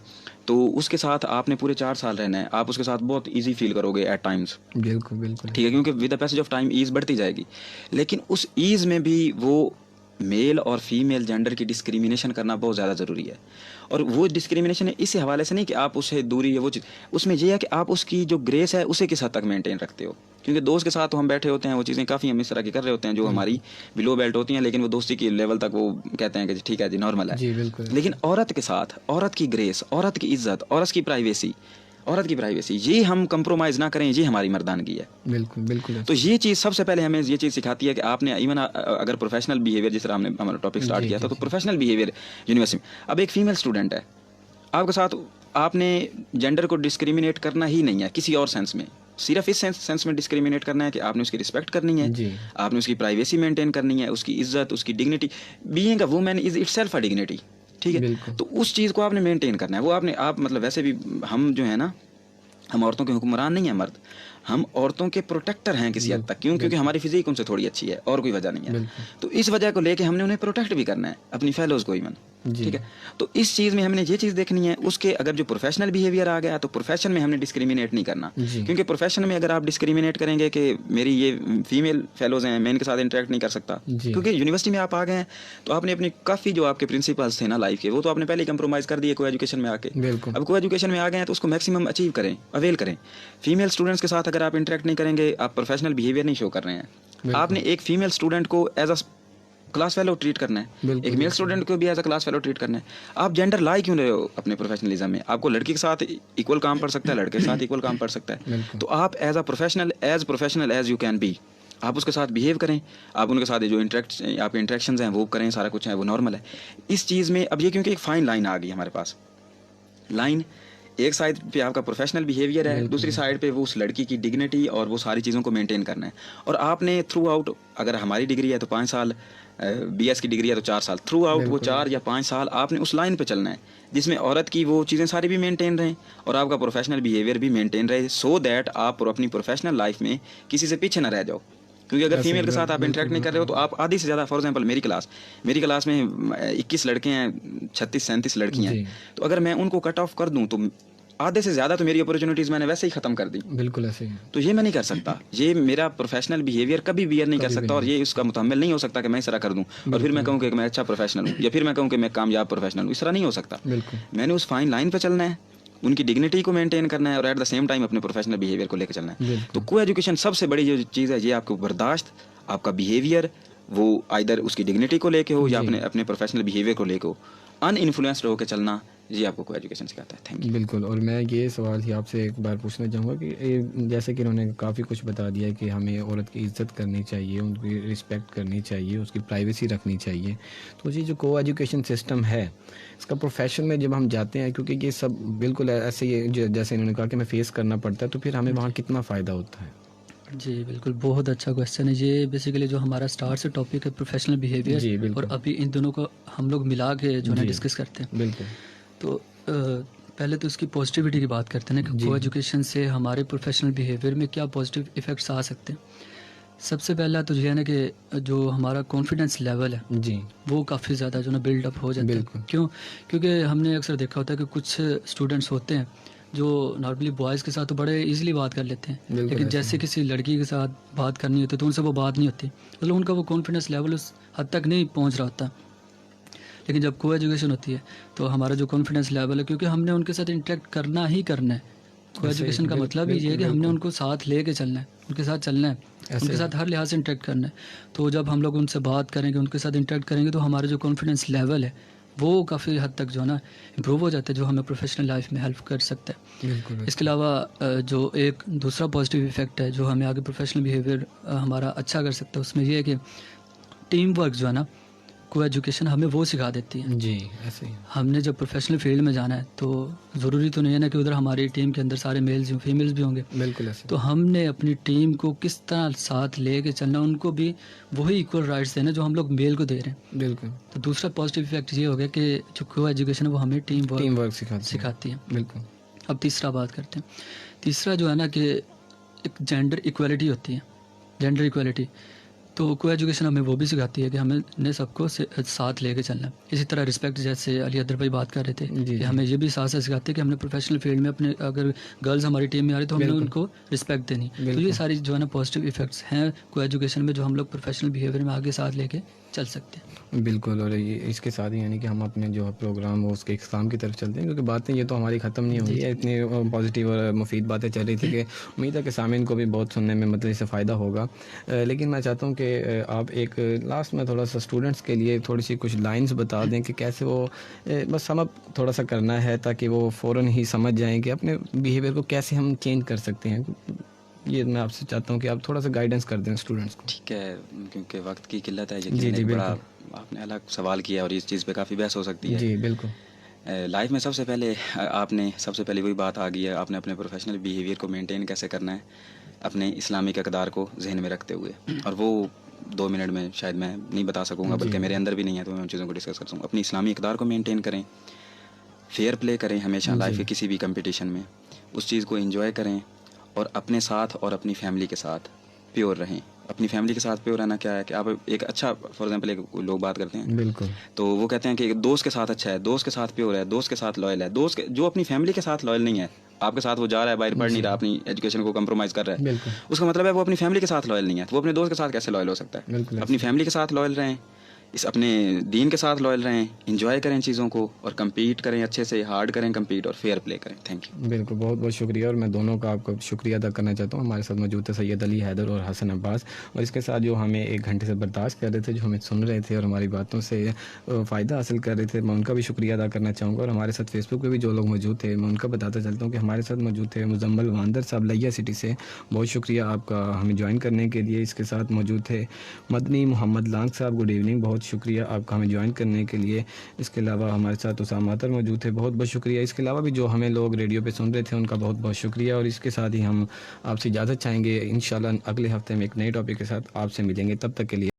تو اس کے ساتھ آپ نے پورے 4 سال رہنا ہے. آپ اس کے ساتھ بہت ایزی فیل کرو گے ایٹ ٹائمز. بالکل بالکل ٹھیک ہے، کیونکہ with the passage of time as بڑھتی جائے گی، لیکن اس ایز میں بھی وہ میل اور فیمیل جینڈر کی ڈسکریمنیشن کرنا بہت زیادہ ضروری ہے. اور وہ ڈسکریمنیشن اس حوالے سے نہیں کہ آپ اسے دوری ہے وہ چیز، اس میں یہ ہے کہ آپ اس کی جو گریس ہے اسے کس حد تک مینٹین رکھتے ہو. کیونکہ دوست کے ساتھ ہم بیٹھے ہوتے ہیں، وہ چیزیں کافی ہم اس طرح کی کر رہے ہوتے ہیں جو ہماری بلو بیلٹ ہوتی ہیں، لیکن وہ دوستی کی لیول تک وہ کہتے ہیں کہ ٹھیک ہے جی نارمل ہے. جی بالکل. لیکن عورت کے ساتھ عورت کی گریس، عورت کی عزت، عورت کی پرائیویسی، یہ ہم کمپرومائز نہ کریں، یہ ہماری مردانگی ہے. بالکل بالکل. تو یہ چیز سب سے پہلے ہمیں یہ چیز سکھاتی ہے کہ آپ نے ایون اگر پروفیشنل بیہیویئر، جس طرح ہم نے ہمارا ٹاپک سٹارٹ کیا تھا، تو پروفیشنل بیہیویئر یونیورسٹی میں اب ایک فیمیل اسٹوڈنٹ ہے آپ کے ساتھ، آپ نے جینڈر کو ڈسکریمنیٹ کرنا ہی نہیں ہے کسی اور سینس میں، صرف اس سینس میں ڈسکریمنیٹ کرنا ہے کہ آپ نے اس کی رسپیکٹ کرنی ہے، آپ نے اس کی پرائیویسی مینٹین کرنی ہے، اس کی عزت، اس کی dignity. Being a woman is it self a dignity. ٹھیک ہے، تو اس چیز کو آپ نے مینٹین کرنا ہے. وہ آپ مطلب ویسے بھی ہم جو ہے نا، ہم عورتوں کے حکمران نہیں ہیں مرد، ہم عورتوں کے پروٹیکٹر ہیں کسی حد تک. کیوں؟ کیونکہ ہماری فزیک ان سے تھوڑی اچھی ہے اور کوئی وجہ نہیں ہے. تو اس وجہ کو لے کے ہم نے انہیں پروٹیکٹ بھی کرنا ہے، اپنی فیلوز کو ایون. ٹھیک ہے، تو اس چیز میں ہم نے یہ چیز دیکھنی ہے. اس کے اگر جو پروفیشنل بیہیویئر آ گیا تو پروفیشن میں ہم نے ڈسکریمنیٹ نہیں کرنا. کیونکہ پروفیشن میں اگر آپ ڈسکریمنیٹ کریں گے کہ میری یہ فیمیل فیلوز ہیں، میں ان کے ساتھ انٹریکٹ نہیں کر سکتا، کیونکہ یونیورسٹی میں آپ آ گئے ہیں تو آپ نے اپنی کافی جو آپ کے پرنسپلس تھے نا لائف کے، وہ تو آپ نے پہلے کمپرومائز کر دیے کو ایجوکیشن میں آ کے. اب کو ایجوکیشن میں آ گئے ہیں تو اس کو میکسیمم اچیو کریں، اویل کریں. فیمیل اسٹوڈنٹس کے ساتھ اگر آپ انٹریکٹ نہیں کریں گے، آپ پروفیشنل بیہیویئر نہیں شو کر رہے ہیں. آپ نے ایک فیمیل اسٹوڈنٹ کو as a class fellow treat کرنا ہے، ایک میل اسٹوڈنٹ کو بھی as a class fellow treat کرنا ہے. آپ جینڈر لائی کیوں رہے ہو اپنے پروفیشنلزم میں؟ آپ کو لڑکی کے ساتھ ایکول کام پڑ سکتا ہے، لڑکے کے ساتھ ایکول کام پڑ سکتا ہے. تو آپ as a professional as you can be, آپ اس کے ساتھ بیہیو کریں، آپ ان کے ساتھ جو آپ کے انٹریکشنز ہیں وہ کریں، سارا کچھ ہے وہ نارمل ہے. اس چیز میں اب یہ کیونکہ ایک فائن لائن آ گئی ہمارے پاس. لائن ایک سائڈ پہ آپ کا پروفیشنل بیہیویئر ہے، دوسری سائڈ پہ وہ اس لڑکی کی ڈگنیٹی اور وہ ساری چیزوں کو مینٹین کرنا ہے. اور آپ نے تھرو آؤٹ، اگر ہماری ڈگری ہے تو 5 سال، بی ایس کی ڈگری ہے تو 4 سال، تھرو آؤٹ وہ 4 یا 5 سال آپ نے اس لائن پہ چلنا ہے جس میں عورت کی وہ چیزیں ساری بھی مینٹین رہیں اور آپ کا پروفیشنل بیہیویئر بھی مینٹین رہے، سو دیٹ آپ اپنی پروفیشنل لائف میں کسی سے پیچھے نہ رہ جاؤ. کیونکہ اگر فیمیل کے ساتھ آپ انٹریکٹ نہیں کر رہے ہو تو آپ آدھی سے زیادہ، فار ایگزامپل میری کلاس میں 21 لڑکے ہیں، 36-37 لڑکیاں ہیں، تو اگر میں ان کو کٹ آف کر دوں تو آدھے سے زیادہ تو میری اپرچونیٹیز میں نے ویسے ہی ختم کر دی. بالکل ایسے ہی. تو یہ میں نہیں کر سکتا، یہ میرا پروفیشنل بیہیویئر کبھی ویئر نہیں کر سکتا، اور یہ اس کا متحمل نہیں ہو سکتا کہ میں اس طرح کر دوں اور پھر میں کہوں کہ میں اچھا پروفیشنل ہوں، یا پھر میں کہوں کہ میں کامیاب پروفیشنل ہوں. اس طرح نہیں ہو سکتا. میں نے اس فائن لائن پہ چلنا ہے، ان کی ڈگنیٹی کو مینٹین کرنا ہے اور ایٹ دا سیم ٹائم اپنے پروفیشنل بیہیویئر کو لے کے چلنا ہے. تو کو ایجوکیشن سب سے بڑی جو چیز ہے، یہ آپ کو برداشت، آپ کا بیہیویئر، وہ آئدر اس کی ڈگنیٹی کو لے کے ہو یا اپنے پروفیشنل بیہیویئر کو لے کے ہو، ان انفلوئنسڈ ہو کے چلنا، یہ آپ کو ایجوکیشن سکھاتا ہے. Thank you. بالکل. اور میں یہ سوال ہی آپ سے ایک بار پوچھنا چاہوں گا کہ جیسے کہ انہوں نے کافی کچھ بتا دیا کہ ہمیں عورت کی عزت کرنی چاہیے، ان کی رسپیکٹ کرنی چاہیے، اس کی پرائیویسی رکھنی چاہیے. تو یہ جو کو ایجوکیشن سسٹم ہے، اس کا پروفیشن میں جب ہم جاتے ہیں، کیونکہ یہ سب بالکل ایسے ہی جیسے انہوں نے کہا کہ ہمیں فیس کرنا پڑتا ہے، تو پھر ہمیں وہاں کتنا فائدہ ہوتا ہے؟ جی بالکل، بہت اچھا کویشچن ہے. یہ بیسیکلی جو ہمارا اسٹارٹ سے ٹاپک ہے پروفیشنل بیہیویئر، اور ابھی ان دونوں کو ہم لوگ ملا کے جو ہے ڈسکس کرتے ہیں. بالکل. تو پہلے تو اس کی پازیٹیوٹی کی بات کرتے ہیں کہ کو ایجوکیشن سے ہمارے پروفیشنل بیہیویئر میں کیا پازیٹیو ایفیکٹس آ سکتے ہیں. سب سے پہلا تو یہ ہے نا کہ جو ہمارا کانفیڈنس لیول ہے وہ کافی زیادہ جو نا بلڈ اپ ہو جاتا ہے. کیونکہ ہم نے اکثر دیکھا ہوتا ہے کہ کچھ اسٹوڈنٹس ہوتے ہیں جو نارملی بوائز کے ساتھ تو بڑے ایزیلی بات کر لیتے ہیں، لیکن جیسے کسی لڑکی کے ساتھ بات کرنی ہوتی ہے تو ان سے وہ بات نہیں ہوتی، مطلب ان کا وہ کانفیڈنس لیول اس حد تک نہیں پہنچ رہا ہوتا. لیکن جب کو ایجوکیشن ہوتی ہے تو ہمارا جو کانفیڈنس لیول ہے، کیونکہ ہم نے ان کے ساتھ انٹریکٹ کرنا ہی کرنا ہے، کو ایجوکیشن کا مطلب ہی یہ ہے کہ ہم نے ان کو ساتھ لے کے چلنا ہے، ان کے ساتھ چلنا ہے، ان کے ساتھ ہر لحاظ سے انٹریکٹ کرنا ہے. تو جب ہم لوگ ان سے بات کریں گے، ان کے ساتھ انٹریکٹ کریں گے، تو ہمارا جو کانفیڈنس لیول ہے وہ کافی حد تک جو ہے نا امپروو ہو جاتا ہے، جو ہمیں پروفیشنل لائف میں ہیلپ کر سکتا ہے. بالکل. اس کے علاوہ جو ایک دوسرا پازیٹیو ایفیکٹ ہے جو ہمیں آگے پروفیشنل بیہیویئر ہمارا اچھا کر سکتا ہے، اس میں یہ ہے کہ ٹیم ورک جو ہے نا کو ایجوکیشن ہمیں وہ سکھا دیتی ہے. جی ایسے ہی. ہم نے جب پروفیشنل فیلڈ میں جانا ہے تو ضروری تو نہیں ہے نا کہ ادھر ہماری ٹیم کے اندر سارے میلز ہوں، فیمیلز بھی ہوں گے. بالکل ایسے. تو ہم نے اپنی ٹیم کو کس طرح ساتھ لے کے چلنا، ان کو بھی وہی ایکول رائٹس دینا جو ہم لوگ میل کو دے رہے ہیں. بالکل. تو دوسرا پازیٹیو ایفیکٹ یہ ہو گیا کہ جو کو ایجوکیشن ہے وہ ہمیں ٹیم ورک سکھاتی ہے. بالکل. اب تیسرا بات کرتے ہیں. تیسرا جو ہے نا کہ ایک جینڈر ایکویلٹی ہوتی ہے، جینڈر ایکویلٹی. تو کو ایجوکیشن ہمیں وہ بھی سکھاتی ہے کہ ہمیں نے سب کو ساتھ لے کے چلنا ہے. اسی طرح رسپیکٹ، جیسے علی ادر بھائی بات کر رہے تھے کہ ہمیں یہ بھی ساتھ ساتھ سکھاتی ہے کہ ہم نے پروفیشنل فیلڈ میں اپنے اگر گرلز ہماری ٹیم میں آ رہی تو ہم نے ان کو رسپیکٹ دینی. تو یہ ساری جو ہے نا پازیٹیو ایفیکٹس ہیں کو ایجوکیشن میں جو ہم لوگ پروفیشنل بیہیویئر میں آگے ساتھ لے کے چل سکتے ہیں. بالکل. اور یہ اس کے ساتھ ہی یعنی کہ ہم اپنے جو پروگرام وہ اس کے اختتام کی طرف چلتے ہیں، کیونکہ باتیں یہ تو ہماری ختم نہیں ہوئی ہے. اتنی پازیٹیو اور مفید باتیں چل رہی تھی کہ امید ہے کہ سامعین کو بھی بہت سننے میں مطلب اس سے فائدہ ہوگا. لیکن میں چاہتا ہوں کہ آپ ایک لاسٹ میں تھوڑا سا اسٹوڈنٹس کے لیے تھوڑی سی کچھ لائنز بتا دیں کہ کیسے وہ بس سم اپ تھوڑا سا کرنا ہے تاکہ وہ فوراً ہی سمجھ جائیں کہ اپنے بیہیویئر کو کیسے ہم چینج کر سکتے ہیں. یہ میں آپ سے چاہتا ہوں کہ آپ تھوڑا سا گائیڈنس کر دیں اسٹوڈنٹس کو. ٹھیک ہے، کیونکہ وقت کی قلت ہے. جی بڑا آپ نے الگ سوال کیا اور اس چیز پہ کافی بحث ہو سکتی ہے. جی بالکل. لائف میں سب سے پہلے وہی بات آ گئی ہے، آپ نے اپنے پروفیشنل بیہیویئر کو مینٹین کیسے کرنا ہے اپنے اسلامک اقدار کو ذہن میں رکھتے ہوئے. اور وہ 2 منٹ میں شاید میں نہیں بتا سکوں گا، بلکہ میرے اندر بھی نہیں ہے، تو میں ان چیزوں کو ڈسکس کر سکوں. اپنی اسلامی اقدار کو مینٹین کریں، فیئر پلے کریں ہمیشہ لائف کے کسی بھی کمپٹیشن میں، اس چیز کو انجوائے کریں، اور اپنے ساتھ اور اپنی فیملی کے ساتھ پیور رہیں. اپنی فیملی کے ساتھ پیور رہنا کیا ہے کہ آپ ایک اچھا، فار ایگزامپل ایک لوگ بات کرتے ہیں بالکل، تو وہ کہتے ہیں کہ دوست کے ساتھ اچھا ہے، دوست کے ساتھ پیور ہے، دوست کے ساتھ لائل ہے. دوست جو اپنی فیملی کے ساتھ لائل نہیں ہے، آپ کے ساتھ وہ جا رہا ہے باہر پڑھ نہیں رہا، اپنی ایجوکیشن کو کمپرومائز کر رہا ہے، اس کا مطلب ہے وہ اپنی فیملی کے ساتھ لائل نہیں ہے. تو وہ اپنے دوست کے ساتھ کیسے لائل ہو سکتا ہے؟ اپنی فیملی کے ساتھ لائل رہیں، اپنے دین کے ساتھ لائل رہیں، انجوائے کریں چیزوں کو، اور کمپیٹ کریں اچھے سے، ہارڈ کریں کمپیٹ، اور فیئر پلے کریں. Thank you. بالکل، بہت بہت شکریہ. اور میں دونوں کا آپ کا شکریہ ادا کرنا چاہتا ہوں. ہمارے ساتھ موجود تھے سید علی حیدر اور حسن عباس، اور اس کے ساتھ جو ہمیں 1 گھنٹے سے برداشت کر رہے تھے، جو ہمیں سن رہے تھے اور ہماری باتوں سے فائدہ حاصل کر رہے تھے، میں ان کا بھی شکریہ ادا کرنا چاہوں گا. اور ہمارے ساتھ فیس بک پہ بھی جو لوگ موجود تھے، میں ان کا بتاتا چلتا ہوں کہ ہمارے ساتھ موجود تھے مزمل واندر صاحب لیا سٹی سے، بہت شکریہ آپ کا ہمیں جوائن کرنے کے لیے. اس کے ساتھ موجود تھے مدنی محمد لانگ صاحب، گڈ ایوننگ، بہت شکریہ آپ کا ہمیں جوائن کرنے کے لیے. اس کے علاوہ ہمارے ساتھ اسامہ عطر موجود تھے، بہت بہت شکریہ. اس کے علاوہ بھی جو ہمیں لوگ ریڈیو پہ سن رہے تھے، ان کا بہت بہت شکریہ. اور اس کے ساتھ ہی ہم آپ سے اجازت چاہیں گے. انشاءاللہ اگلے ہفتے میں ایک نئے ٹاپک کے ساتھ آپ سے ملیں گے. تب تک کے لیے